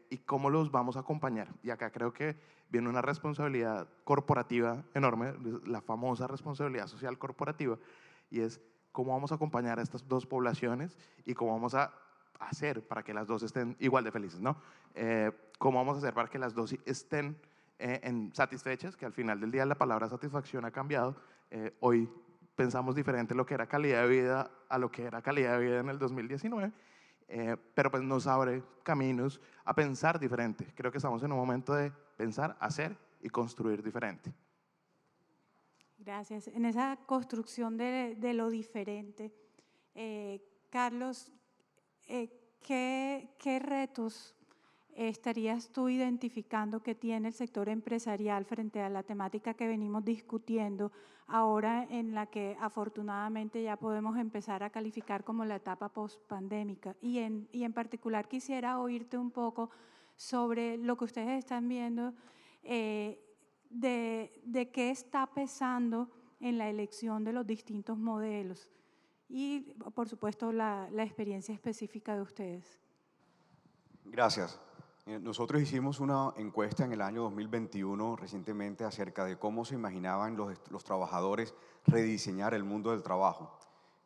Speaker 5: y cómo los vamos a acompañar. Y acá creo que viene una responsabilidad corporativa enorme, la famosa responsabilidad social corporativa, y es cómo vamos a acompañar a estas dos poblaciones y cómo vamos a hacer para que las dos estén igual de felices, ¿no? Cómo vamos a hacer para que las dos estén satisfechas, que al final del día la palabra satisfacción ha cambiado. Hoy pensamos diferente lo que era calidad de vida a lo que era calidad de vida en el 2019, pero pues nos abre caminos a pensar diferente. Creo que estamos en un momento de pensar, hacer y construir diferente.
Speaker 3: Gracias. En esa construcción de lo diferente, Carlos, ¿qué retos estarías tú identificando que tiene el sector empresarial frente a la temática que venimos discutiendo ahora, en la que afortunadamente ya podemos empezar a calificar como la etapa post-pandémica? Y en particular quisiera oírte un poco sobre lo que ustedes están viendo, de qué está pesando en la elección de los distintos modelos y, por supuesto, la experiencia específica de ustedes.
Speaker 6: Gracias. Nosotros hicimos una encuesta en el año 2021 recientemente acerca de cómo se imaginaban los trabajadores rediseñar el mundo del trabajo.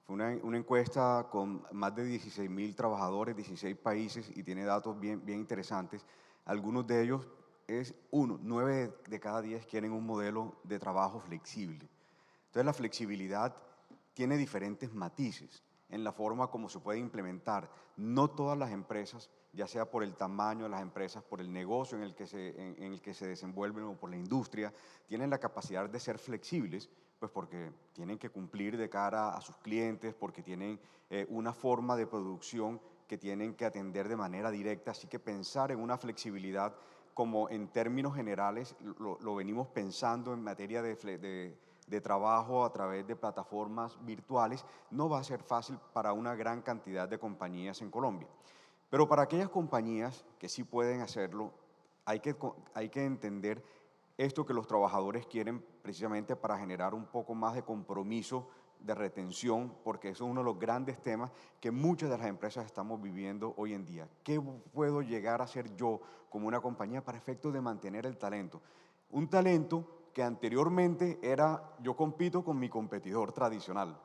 Speaker 6: Fue una encuesta con más de 16.000 trabajadores, 16 países, y tiene datos bien interesantes. Algunos de ellos es 9 de cada 10 quieren un modelo de trabajo flexible. Entonces la flexibilidad tiene diferentes matices en la forma como se puede implementar. No todas las empresas, ya sea por el tamaño de las empresas, por el negocio en el que se desenvuelven o por la industria, tienen la capacidad de ser flexibles, pues porque tienen que cumplir de cara a sus clientes, porque tienen una forma de producción que tienen que atender de manera directa. Así que pensar en una flexibilidad como en términos generales lo venimos pensando en materia de trabajo a través de plataformas virtuales, no va a ser fácil para una gran cantidad de compañías en Colombia. Pero para aquellas compañías que sí pueden hacerlo, hay que entender esto que los trabajadores quieren precisamente para generar un poco más de compromiso, de retención, porque eso es uno de los grandes temas que muchas de las empresas estamos viviendo hoy en día. ¿Qué puedo llegar a hacer yo como una compañía para efectos de mantener el talento? Un talento que anteriormente yo compito con mi competidor tradicional.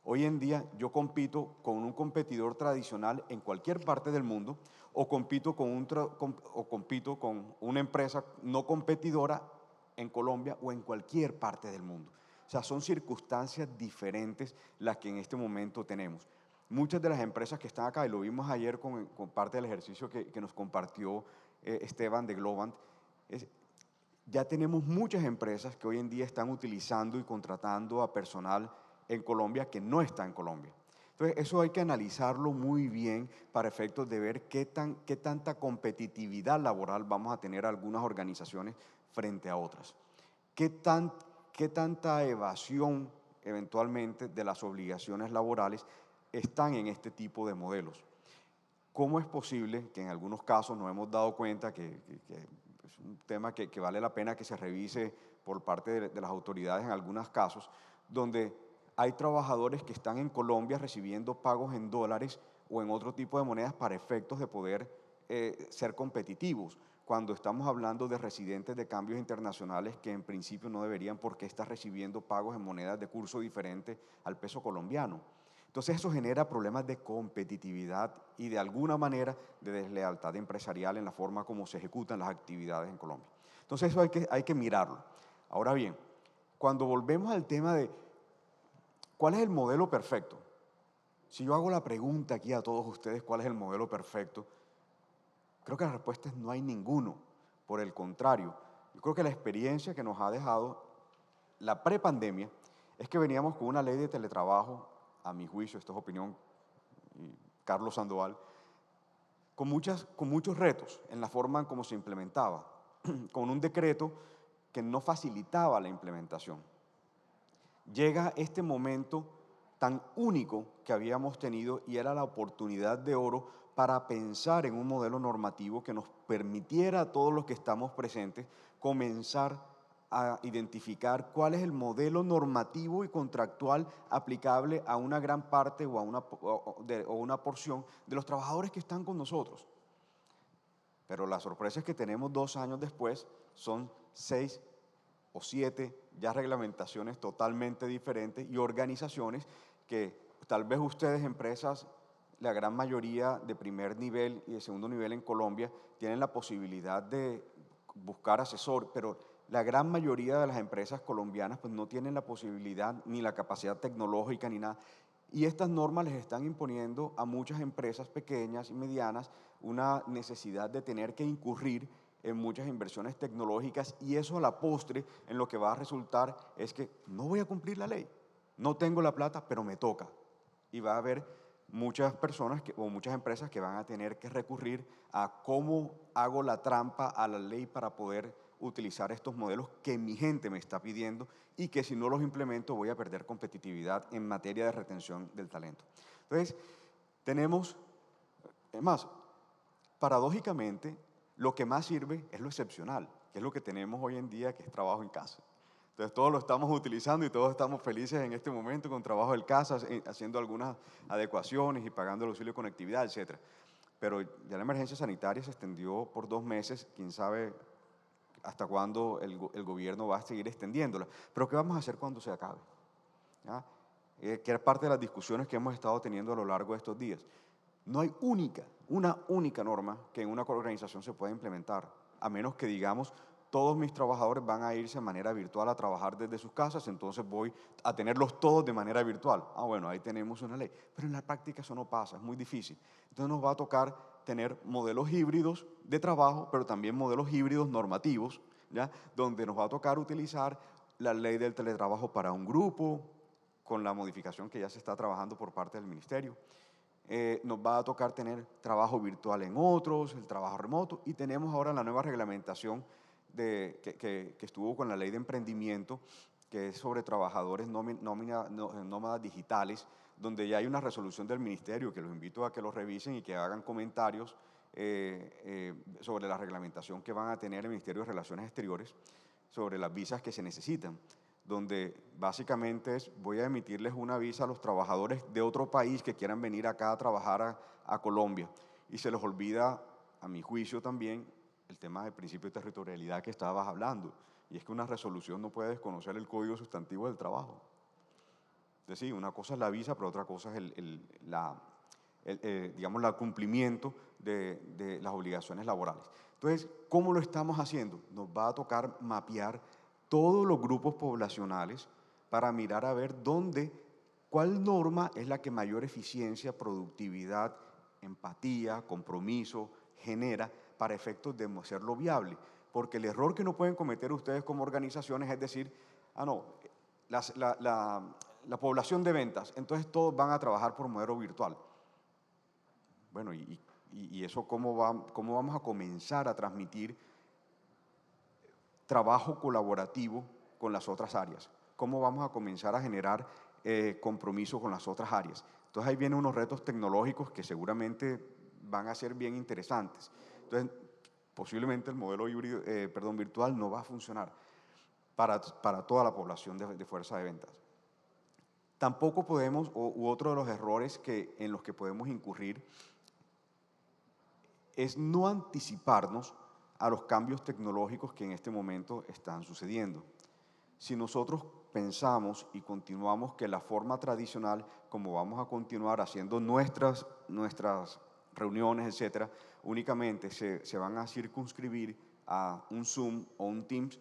Speaker 6: Hoy en día yo compito con un competidor tradicional en cualquier parte del mundo, o compito con una empresa no competidora en Colombia o en cualquier parte del mundo. O sea, son circunstancias diferentes las que en este momento tenemos. Muchas de las empresas que están acá, y lo vimos ayer con parte del ejercicio que nos compartió Esteban de Globant, ya tenemos muchas empresas que hoy en día están utilizando y contratando a personal en Colombia que no está en Colombia. Entonces, eso hay que analizarlo muy bien para efectos de ver qué tanta competitividad laboral vamos a tener algunas organizaciones frente a otras. Qué tanta evasión eventualmente de las obligaciones laborales están en este tipo de modelos. ¿Cómo es posible que en algunos casos nos hemos dado cuenta que es un tema que vale la pena que se revise por parte de las autoridades en algunos casos, donde hay trabajadores que están en Colombia recibiendo pagos en dólares o en otro tipo de monedas para efectos de poder ser competitivos, cuando estamos hablando de residentes de cambios internacionales que en principio no deberían por qué estar recibiendo pagos en monedas de curso diferente al peso colombiano? Entonces eso genera problemas de competitividad y de alguna manera de deslealtad empresarial en la forma como se ejecutan las actividades en Colombia. Entonces eso hay que mirarlo. Ahora bien, cuando volvemos al tema de ¿cuál es el modelo perfecto? Si yo hago la pregunta aquí a todos ustedes, ¿cuál es el modelo perfecto? Creo que la respuesta es no hay ninguno. Por el contrario, yo creo que la experiencia que nos ha dejado la prepandemia es que veníamos con una ley de teletrabajo, a mi juicio, esto es opinión, Carlos Sandoval, con muchos retos en la forma en cómo se implementaba, con un decreto que no facilitaba la implementación. Llega este momento tan único que habíamos tenido y era la oportunidad de oro para pensar en un modelo normativo que nos permitiera a todos los que estamos presentes comenzar a identificar cuál es el modelo normativo y contractual aplicable a una gran parte o a una porción de los trabajadores que están con nosotros. Pero la sorpresa es que tenemos 2 años después, son 6 o 7 ya reglamentaciones totalmente diferentes y organizaciones que tal vez ustedes, empresas, la gran mayoría de primer nivel y de segundo nivel en Colombia, tienen la posibilidad de buscar asesor, pero la gran mayoría de las empresas colombianas pues no tienen la posibilidad ni la capacidad tecnológica ni nada. Y estas normas les están imponiendo a muchas empresas pequeñas y medianas una necesidad de tener que incurrir en muchas inversiones tecnológicas, y eso a la postre en lo que va a resultar es que no voy a cumplir la ley, no tengo la plata, pero me toca. Y va a haber muchas personas o muchas empresas que van a tener que recurrir a cómo hago la trampa a la ley para poder utilizar estos modelos que mi gente me está pidiendo y que si no los implemento voy a perder competitividad en materia de retención del talento. Entonces, tenemos, es más, paradójicamente, lo que más sirve es lo excepcional, que es lo que tenemos hoy en día, que es trabajo en casa. Entonces, todos lo estamos utilizando y todos estamos felices en este momento con trabajo en casa, haciendo algunas adecuaciones y pagando el auxilio de conectividad, etc. Pero ya la emergencia sanitaria se extendió por 2 meses, quién sabe hasta cuándo el gobierno va a seguir extendiéndola. Pero ¿qué vamos a hacer cuando se acabe? ¿Ya? Que era parte de las discusiones que hemos estado teniendo a lo largo de estos días. No hay una única norma que en una organización se pueda implementar, a menos que digamos, todos mis trabajadores van a irse de manera virtual a trabajar desde sus casas, entonces voy a tenerlos todos de manera virtual. Ah, bueno, ahí tenemos una ley. Pero en la práctica eso no pasa, es muy difícil. Entonces nos va a tocar tener modelos híbridos de trabajo, pero también modelos híbridos normativos, ¿ya? Donde nos va a tocar utilizar la ley del teletrabajo para un grupo, con la modificación que ya se está trabajando por parte del ministerio. Nos va a tocar tener trabajo virtual en otros, el trabajo remoto, y tenemos ahora la nueva reglamentación que estuvo con la ley de emprendimiento, que es sobre trabajadores nómadas digitales, donde ya hay una resolución del ministerio que los invito a que lo revisen y que hagan comentarios sobre la reglamentación que van a tener el Ministerio de Relaciones Exteriores, sobre las visas que se necesitan, donde básicamente voy a emitirles una visa a los trabajadores de otro país que quieran venir acá a trabajar a Colombia. Y se les olvida, a mi juicio también, el tema del principio de territorialidad que estabas hablando. Y es que una resolución no puede desconocer el código sustantivo del trabajo. Es decir, una cosa es la visa, pero otra cosa es digamos, el cumplimiento de las obligaciones laborales. Entonces, ¿cómo lo estamos haciendo? Nos va a tocar mapear todos los grupos poblacionales para mirar a ver cuál norma es la que mayor eficiencia, productividad, empatía, compromiso genera para efectos de hacerlo viable. Porque el error que no pueden cometer ustedes como organizaciones es decir, ah, no, la población de ventas, entonces todos van a trabajar por modelo virtual. Bueno, ¿y eso cómo vamos a comenzar a transmitir trabajo colaborativo con las otras áreas? ¿Cómo vamos a comenzar a generar compromiso con las otras áreas? Entonces ahí vienen unos retos tecnológicos que seguramente van a ser bien interesantes. Entonces, posiblemente el modelo virtual no va a funcionar para toda la población de fuerza de ventas. Tampoco podemos, u otro de los errores en los que podemos incurrir, es no anticiparnos a los cambios tecnológicos que en este momento están sucediendo. Si nosotros pensamos y continuamos que la forma tradicional, como vamos a continuar haciendo nuestras reuniones, etcétera, únicamente se van a circunscribir a un Zoom o un Teams,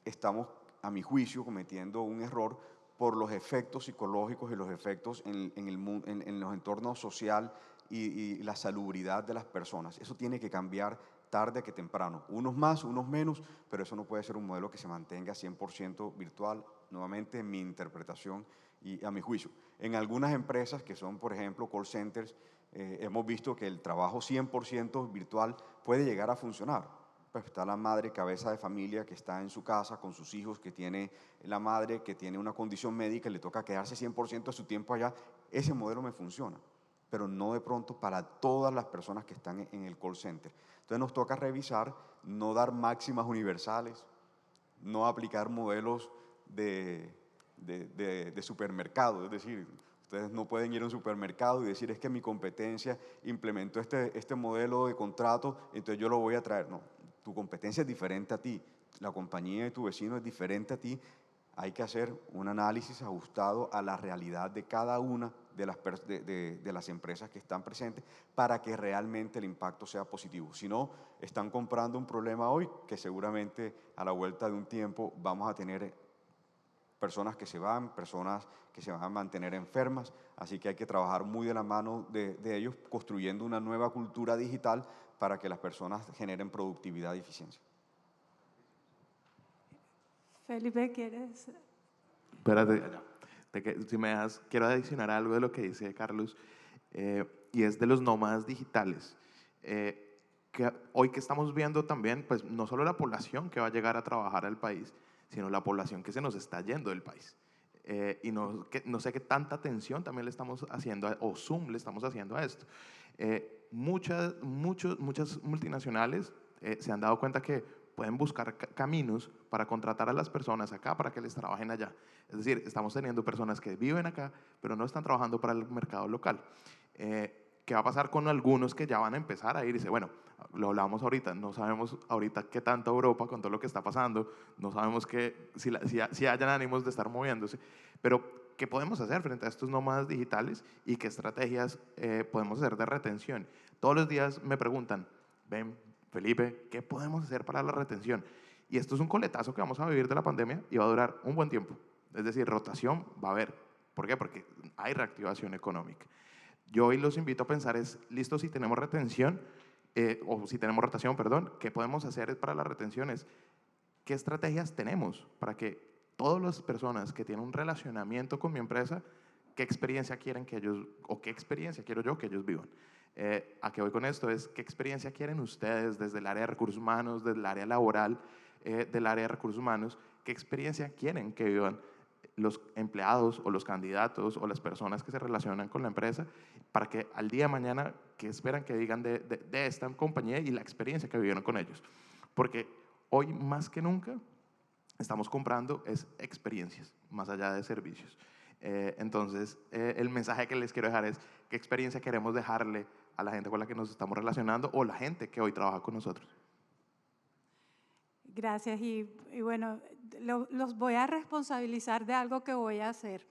Speaker 6: estamos, a mi juicio, cometiendo un error por los efectos psicológicos y los efectos en los entornos social y la salubridad de las personas. Eso tiene que cambiar tarde que temprano. Unos más, unos menos, pero eso no puede ser un modelo que se mantenga 100% virtual, nuevamente en mi interpretación y a mi juicio. En algunas empresas que son, por ejemplo, call centers, hemos visto que el trabajo 100% virtual puede llegar a funcionar. Pues está la madre cabeza de familia que está en su casa con sus hijos, que tiene la madre que tiene una condición médica y le toca quedarse 100% de su tiempo allá. Ese modelo me funciona, pero no de pronto para todas las personas que están en el call center. Entonces nos toca revisar, no dar máximas universales, no aplicar modelos de supermercado, es decir, ustedes no pueden ir a un supermercado y decir es que mi competencia implementó este modelo de contrato, entonces yo lo voy a traer. No, tu competencia es diferente a ti, la compañía de tu vecino es diferente a ti. Hay que hacer un análisis ajustado a la realidad de cada una de las empresas que están presentes para que realmente el impacto sea positivo. Si no, están comprando un problema hoy que seguramente a la vuelta de un tiempo vamos a tener personas que se van a mantener enfermas, así que hay que trabajar muy de la mano de ellos construyendo una nueva cultura digital para que las personas generen productividad y eficiencia.
Speaker 3: Felipe, ¿quieres?
Speaker 5: Espérate, si me dejas, quiero adicionar algo de lo que dice Carlos. y es de los nómadas digitales. Que hoy que estamos viendo también, pues no solo la población que va a llegar a trabajar al país, sino la población que se nos está yendo del país. Y no sé qué tanta atención también le estamos haciendo, o Zoom le estamos haciendo a esto. Muchas multinacionales se han dado cuenta que pueden buscar caminos para contratar a las personas acá para que les trabajen allá. Es decir, estamos teniendo personas que viven acá, pero no están trabajando para el mercado local. ¿Qué va a pasar con algunos que ya van a empezar a irse? Bueno, lo hablábamos ahorita, no sabemos ahorita qué tanto Europa con todo lo que está pasando, no sabemos si hayan ánimos de estar moviéndose, pero ¿qué podemos hacer frente a estos nómadas digitales y qué estrategias podemos hacer de retención? Todos los días me preguntan, ven, Felipe, ¿qué podemos hacer para la retención? Y esto es un coletazo que vamos a vivir de la pandemia y va a durar un buen tiempo. Es decir, rotación va a haber. ¿Por qué? Porque hay reactivación económica. Yo hoy los invito a pensar listo, si tenemos retención, o si tenemos rotación, perdón, ¿qué podemos hacer para las retenciones? ¿Qué estrategias tenemos para que todas las personas que tienen un relacionamiento con mi empresa, qué experiencia quieren que ellos, o qué experiencia quiero yo que ellos vivan? ¿A qué voy con esto? Es qué experiencia quieren ustedes desde el área de recursos humanos, desde el área laboral, del área de recursos humanos, qué experiencia quieren que vivan los empleados o los candidatos o las personas que se relacionan con la empresa, para que al día de mañana, ¿qué esperan que digan de esta compañía y la experiencia que vivieron con ellos? Porque hoy más que nunca estamos comprando experiencias, más allá de servicios. Entonces, el mensaje que les quiero dejar es qué experiencia queremos dejarle a la gente con la que nos estamos relacionando o la gente que hoy trabaja con nosotros.
Speaker 3: Gracias. Y bueno, los voy a responsabilizar de algo que voy a hacer.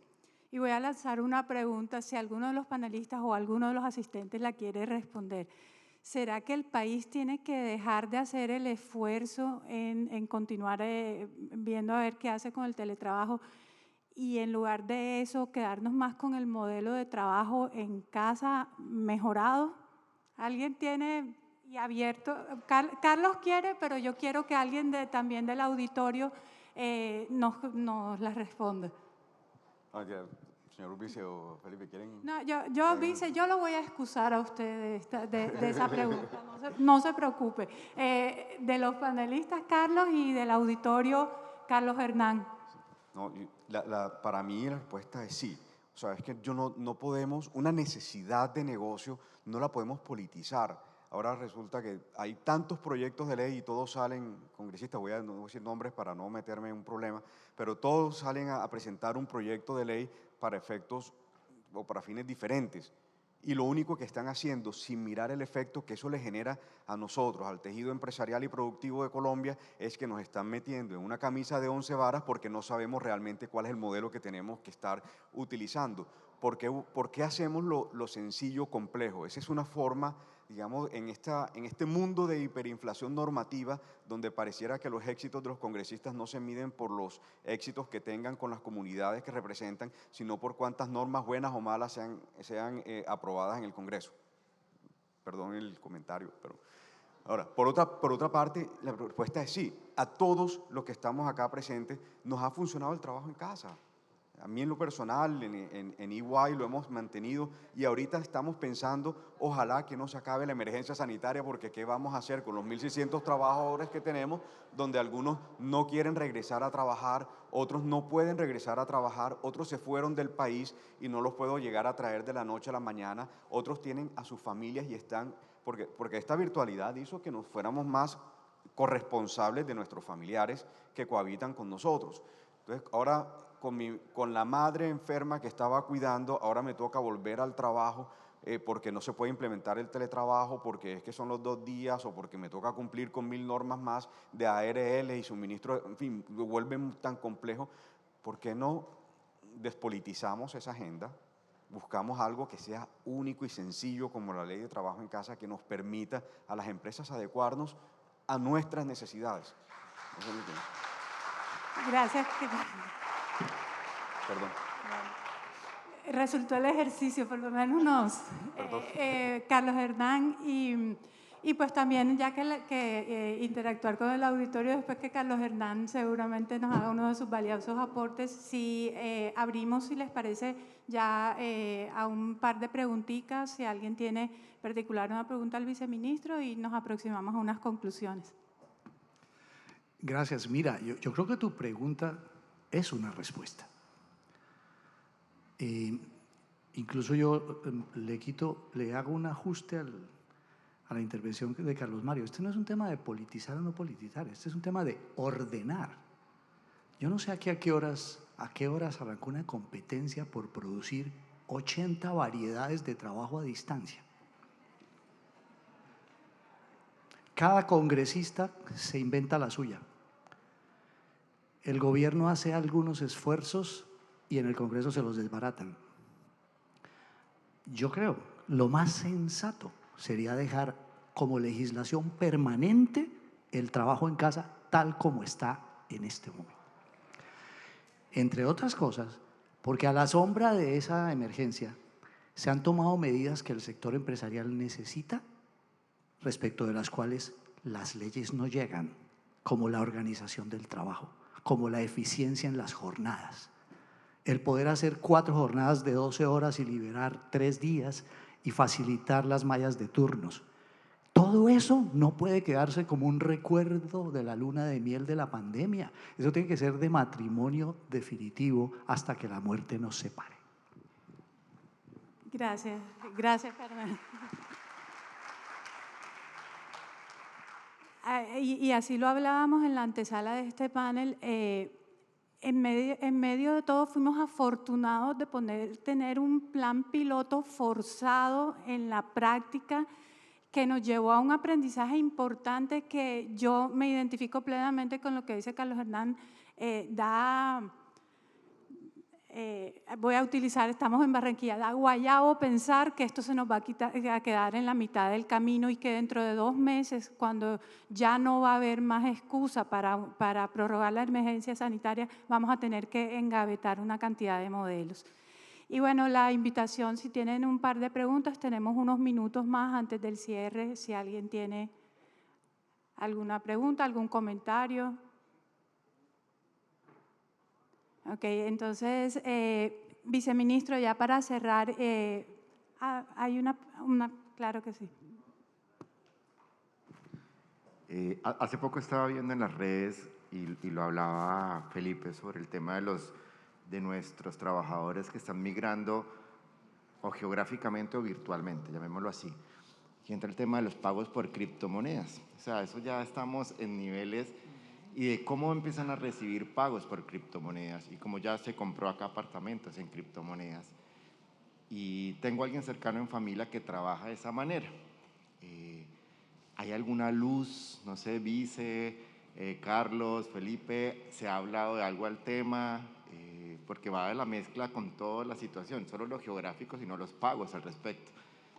Speaker 3: Y voy a lanzar una pregunta, si alguno de los panelistas o alguno de los asistentes la quiere responder. ¿Será que el país tiene que dejar de hacer el esfuerzo en continuar viendo a ver qué hace con el teletrabajo y en lugar de eso quedarnos más con el modelo de trabajo en casa mejorado? ¿Alguien tiene y abierto? Carlos quiere, pero yo quiero que alguien también del auditorio nos la responda.
Speaker 6: Señor Vice o Felipe, ¿quieren?
Speaker 3: No, yo Vice, yo lo voy a excusar a usted de esa pregunta, no se preocupe. De los panelistas, Carlos, y del auditorio, Carlos Hernán.
Speaker 6: No, para mí la respuesta es sí. O sea, es que no podemos, una necesidad de negocio no la podemos politizar. Ahora resulta que hay tantos proyectos de ley y todos salen, congresistas, no voy a decir nombres para no meterme en un problema, pero todos salen a presentar un proyecto de ley para efectos o para fines diferentes. Y lo único que están haciendo, sin mirar el efecto que eso le genera a nosotros, al tejido empresarial y productivo de Colombia, es que nos están metiendo en una camisa de 11 varas porque no sabemos realmente cuál es el modelo que tenemos que estar utilizando. ¿Por qué hacemos lo sencillo complejo? Esa es una forma, digamos, en este mundo de hiperinflación normativa, donde pareciera que los éxitos de los congresistas no se miden por los éxitos que tengan con las comunidades que representan, sino por cuántas normas buenas o malas sean aprobadas en el Congreso. Perdón el comentario, pero… Ahora, por otra parte, la respuesta es sí. A todos los que estamos acá presentes nos ha funcionado el trabajo en casa. A mí en lo personal, en EY lo hemos mantenido y ahorita estamos pensando, ojalá que no se acabe la emergencia sanitaria, porque ¿qué vamos a hacer con los 1.600 trabajadores que tenemos, donde algunos no quieren regresar a trabajar, otros no pueden regresar a trabajar, otros se fueron del país y no los puedo llegar a traer de la noche a la mañana, otros tienen a sus familias y están, porque esta virtualidad hizo que nos fuéramos más corresponsables de nuestros familiares que cohabitan con nosotros. Entonces, ahora con la madre enferma que estaba cuidando, ahora me toca volver al trabajo porque no se puede implementar el teletrabajo, porque es que son los 2 días o porque me toca cumplir con 1000 normas más de ARL y suministro, en fin, lo vuelven tan complejo. ¿Por qué no despolitizamos esa agenda? Buscamos algo que sea único y sencillo como la ley de trabajo en casa, que nos permita a las empresas adecuarnos a nuestras necesidades.
Speaker 3: Gracias.
Speaker 6: Perdón.
Speaker 3: Resultó el ejercicio, por lo menos Carlos Hernán Y pues también ya que interactuar con el auditorio después que Carlos Hernán seguramente nos haga uno de sus valiosos aportes, si abrimos, si les parece, ya a un par de preguntitas, si alguien tiene particular una pregunta al viceministro y nos aproximamos a unas conclusiones.
Speaker 7: Gracias. Mira, yo creo que tu pregunta es una respuesta. Incluso yo le hago un ajuste a la intervención de Carlos Mario. Este no es un tema de politizar o no politizar, este es un tema de ordenar. Yo no sé a qué horas arrancó una competencia por producir 80 variedades de trabajo a distancia. Cada congresista se inventa la suya. El gobierno hace algunos esfuerzos y en el Congreso se los desbaratan. Yo creo, lo más sensato sería dejar como legislación permanente el trabajo en casa tal como está en este momento. Entre otras cosas, porque a la sombra de esa emergencia se han tomado medidas que el sector empresarial necesita, respecto de las cuales las leyes no llegan, como la organización del trabajo, como la eficiencia en las jornadas. El poder hacer 4 jornadas de 12 horas y liberar 3 días y facilitar las mallas de turnos. Todo eso no puede quedarse como un recuerdo de la luna de miel de la pandemia. Eso tiene que ser de matrimonio definitivo hasta que la muerte nos separe.
Speaker 3: Gracias, Fernando. Y así lo hablábamos en la antesala de este panel. En medio de todo fuimos afortunados de tener un plan piloto forzado en la práctica que nos llevó a un aprendizaje importante que yo me identifico plenamente con lo que dice Carlos Hernán. Voy a utilizar, estamos en Barranquilla, da guayabo pensar que esto se nos va a quedar en la mitad del camino y que dentro de 2 meses, cuando ya no va a haber más excusa para prorrogar la emergencia sanitaria, vamos a tener que engavetar una cantidad de modelos. Y bueno, la invitación, si tienen un par de preguntas, tenemos unos minutos más antes del cierre, si alguien tiene alguna pregunta, algún comentario. Ok, entonces, viceministro, ya para cerrar, hay una, claro que sí.
Speaker 8: Hace poco estaba viendo en las redes y lo hablaba Felipe sobre el tema de nuestros trabajadores que están migrando o geográficamente o virtualmente, llamémoslo así. Y entra el tema de los pagos por criptomonedas. O sea, eso ya estamos en niveles y de cómo empiezan a recibir pagos por criptomonedas y cómo ya se compró acá apartamentos en criptomonedas. Y tengo a alguien cercano en familia que trabaja de esa manera. ¿Hay alguna luz? No sé, Vice, Carlos, Felipe, ¿se ha hablado de algo al tema? Porque va de la mezcla con toda la situación, solo lo geográfico, sino los pagos al respecto.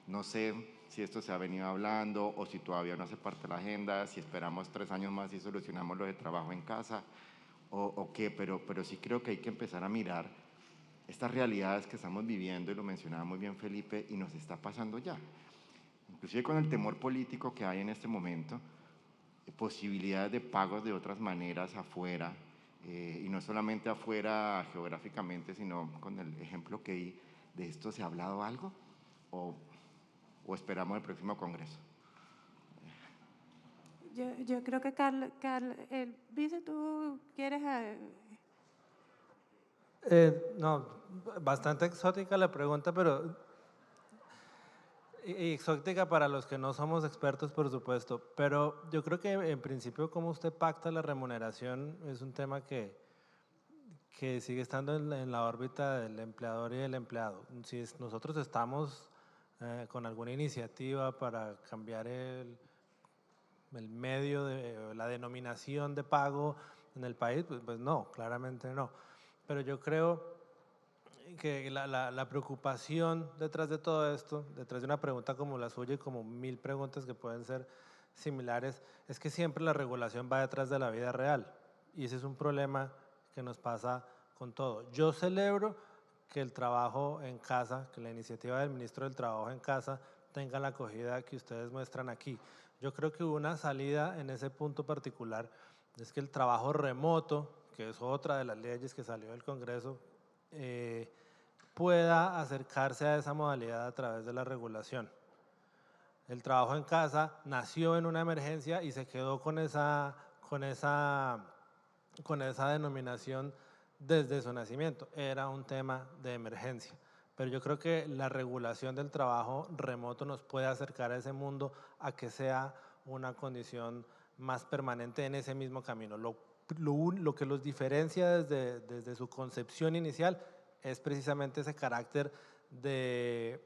Speaker 8: No sé si esto se ha venido hablando o si todavía no hace parte de la agenda, si esperamos 3 años más y solucionamos lo de trabajo en casa o qué, pero sí creo que hay que empezar a mirar estas realidades que estamos viviendo, y lo mencionaba muy bien Felipe, y nos está pasando ya. Inclusive con el temor político que hay en este momento, posibilidades de pagos de otras maneras afuera, y no solamente afuera geográficamente, sino con el ejemplo que di, ¿de esto se ha hablado algo? ¿O esperamos el próximo Congreso?
Speaker 3: Yo creo que Carlos, Vice, ¿tú quieres?
Speaker 4: No, bastante exótica la pregunta, pero y exótica para los que no somos expertos, por supuesto. Pero yo creo que en principio cómo usted pacta la remuneración es un tema que sigue estando en la órbita del empleador y del empleado. Si nosotros estamos con alguna iniciativa para cambiar el medio, la denominación de pago en el país, pues no, claramente no. Pero yo creo que la preocupación detrás de todo esto, detrás de una pregunta como la suya y como 1000 preguntas que pueden ser similares, es que siempre la regulación va detrás de la vida real. Y ese es un problema que nos pasa con todo. Yo celebro que el trabajo en casa, que la iniciativa del ministro del Trabajo en casa tenga la acogida que ustedes muestran aquí. Yo creo que una salida en ese punto particular es que el trabajo remoto, que es otra de las leyes que salió del Congreso, pueda acercarse a esa modalidad a través de la regulación. El trabajo en casa nació en una emergencia y se quedó con esa denominación desde su nacimiento. Era un tema de emergencia. Pero yo creo que la regulación del trabajo remoto nos puede acercar a ese mundo, a que sea una condición más permanente en ese mismo camino. Lo que los diferencia desde su concepción inicial es precisamente ese carácter de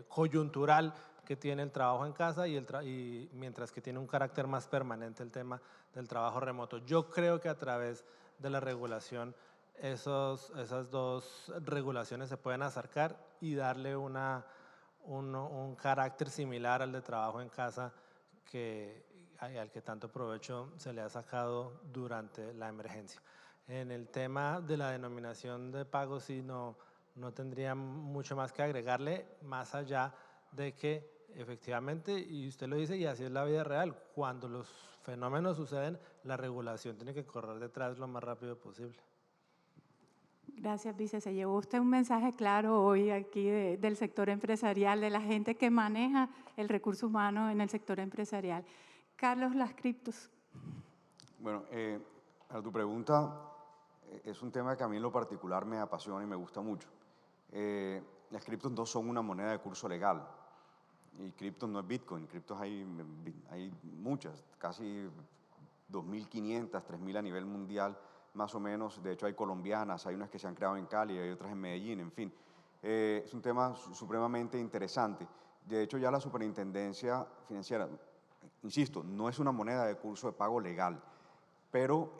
Speaker 4: coyuntural que tiene el trabajo en casa y mientras que tiene un carácter más permanente el tema del trabajo remoto. Yo creo que a través de la regulación esas dos regulaciones se pueden acercar y darle un carácter similar al de trabajo en casa al que tanto provecho se le ha sacado durante la emergencia. En el tema de la denominación de pagos sí no tendría mucho más que agregarle, más allá de que efectivamente, y usted lo dice y así es la vida real, cuando los fenómenos suceden, la regulación tiene que correr detrás lo más rápido posible.
Speaker 3: Gracias, vice. Se llevó usted un mensaje claro hoy aquí del sector empresarial, de la gente que maneja el recurso humano en el sector empresarial. Carlos, las criptos.
Speaker 6: Bueno, a tu pregunta, es un tema que a mí en lo particular me apasiona y me gusta mucho. Las criptos no son una moneda de curso legal. Y criptos no es Bitcoin, criptos hay muchas, casi 2.500, 3.000 a nivel mundial, más o menos. De hecho hay colombianas, hay unas que se han creado en Cali, hay otras en Medellín, en fin. Es un tema supremamente interesante. De hecho ya la Superintendencia Financiera, insisto, no es una moneda de curso de pago legal, pero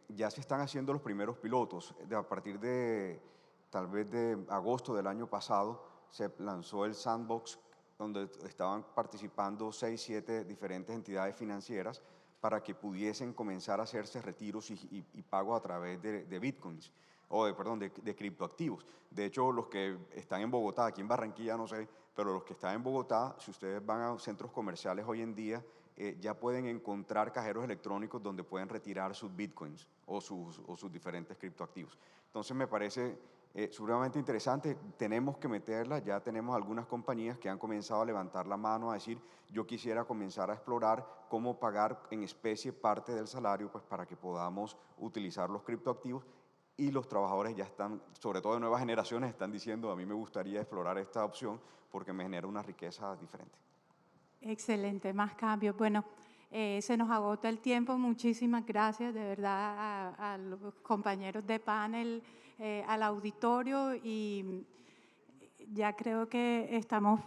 Speaker 6: ya se están haciendo los primeros pilotos. A partir de tal vez de agosto del año pasado se lanzó el Sandbox, donde estaban participando 6, 7 diferentes entidades financieras para que pudiesen comenzar a hacerse retiros y pago a través de bitcoins, de criptoactivos. De hecho, los que están en Bogotá, aquí en Barranquilla no sé, pero los que están en Bogotá, si ustedes van a centros comerciales hoy en día, ya pueden encontrar cajeros electrónicos donde pueden retirar sus bitcoins o sus diferentes criptoactivos. Entonces me parece supremamente interesante. Tenemos que meterla, ya tenemos algunas compañías que han comenzado a levantar la mano a decir yo quisiera comenzar a explorar cómo pagar en especie parte del salario, pues para que podamos utilizar los criptoactivos, y los trabajadores ya están, sobre todo de nuevas generaciones, están diciendo a mí me gustaría explorar esta opción porque me genera una riqueza diferente.
Speaker 3: Excelente, más cambios. Bueno, se nos agota el tiempo. Muchísimas gracias de verdad a los compañeros de panel, al auditorio, y ya creo que estamos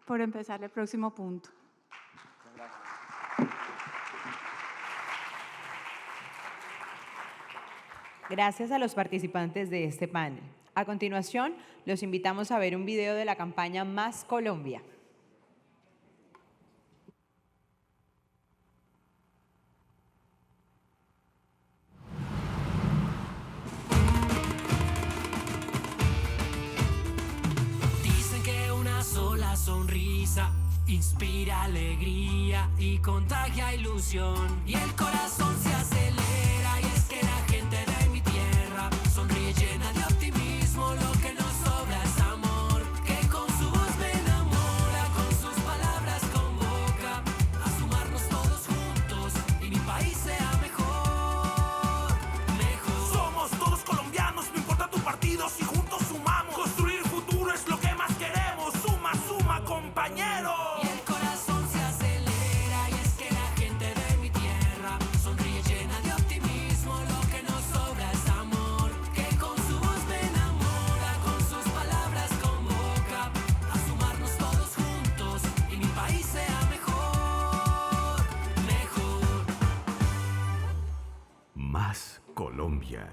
Speaker 3: por empezar el próximo punto.
Speaker 1: Gracias a los participantes de este panel. A continuación, los invitamos a ver un video de la campaña Más Colombia.
Speaker 9: Dicen que una sola sonrisa inspira alegría y contagia ilusión, y el corazón se acelera, y es que la gente de mi tierra sonríe llena de optimismo. Lo que nos sobra es amor, que con su voz me enamora, con sus palabras convoca a sumarnos todos juntos y mi país sea mejor, mejor. Somos todos colombianos, no importa tu partido, si juntos sumamos, construir el futuro es lo que más queremos. Suma, suma, compañero.
Speaker 10: Más Colombia.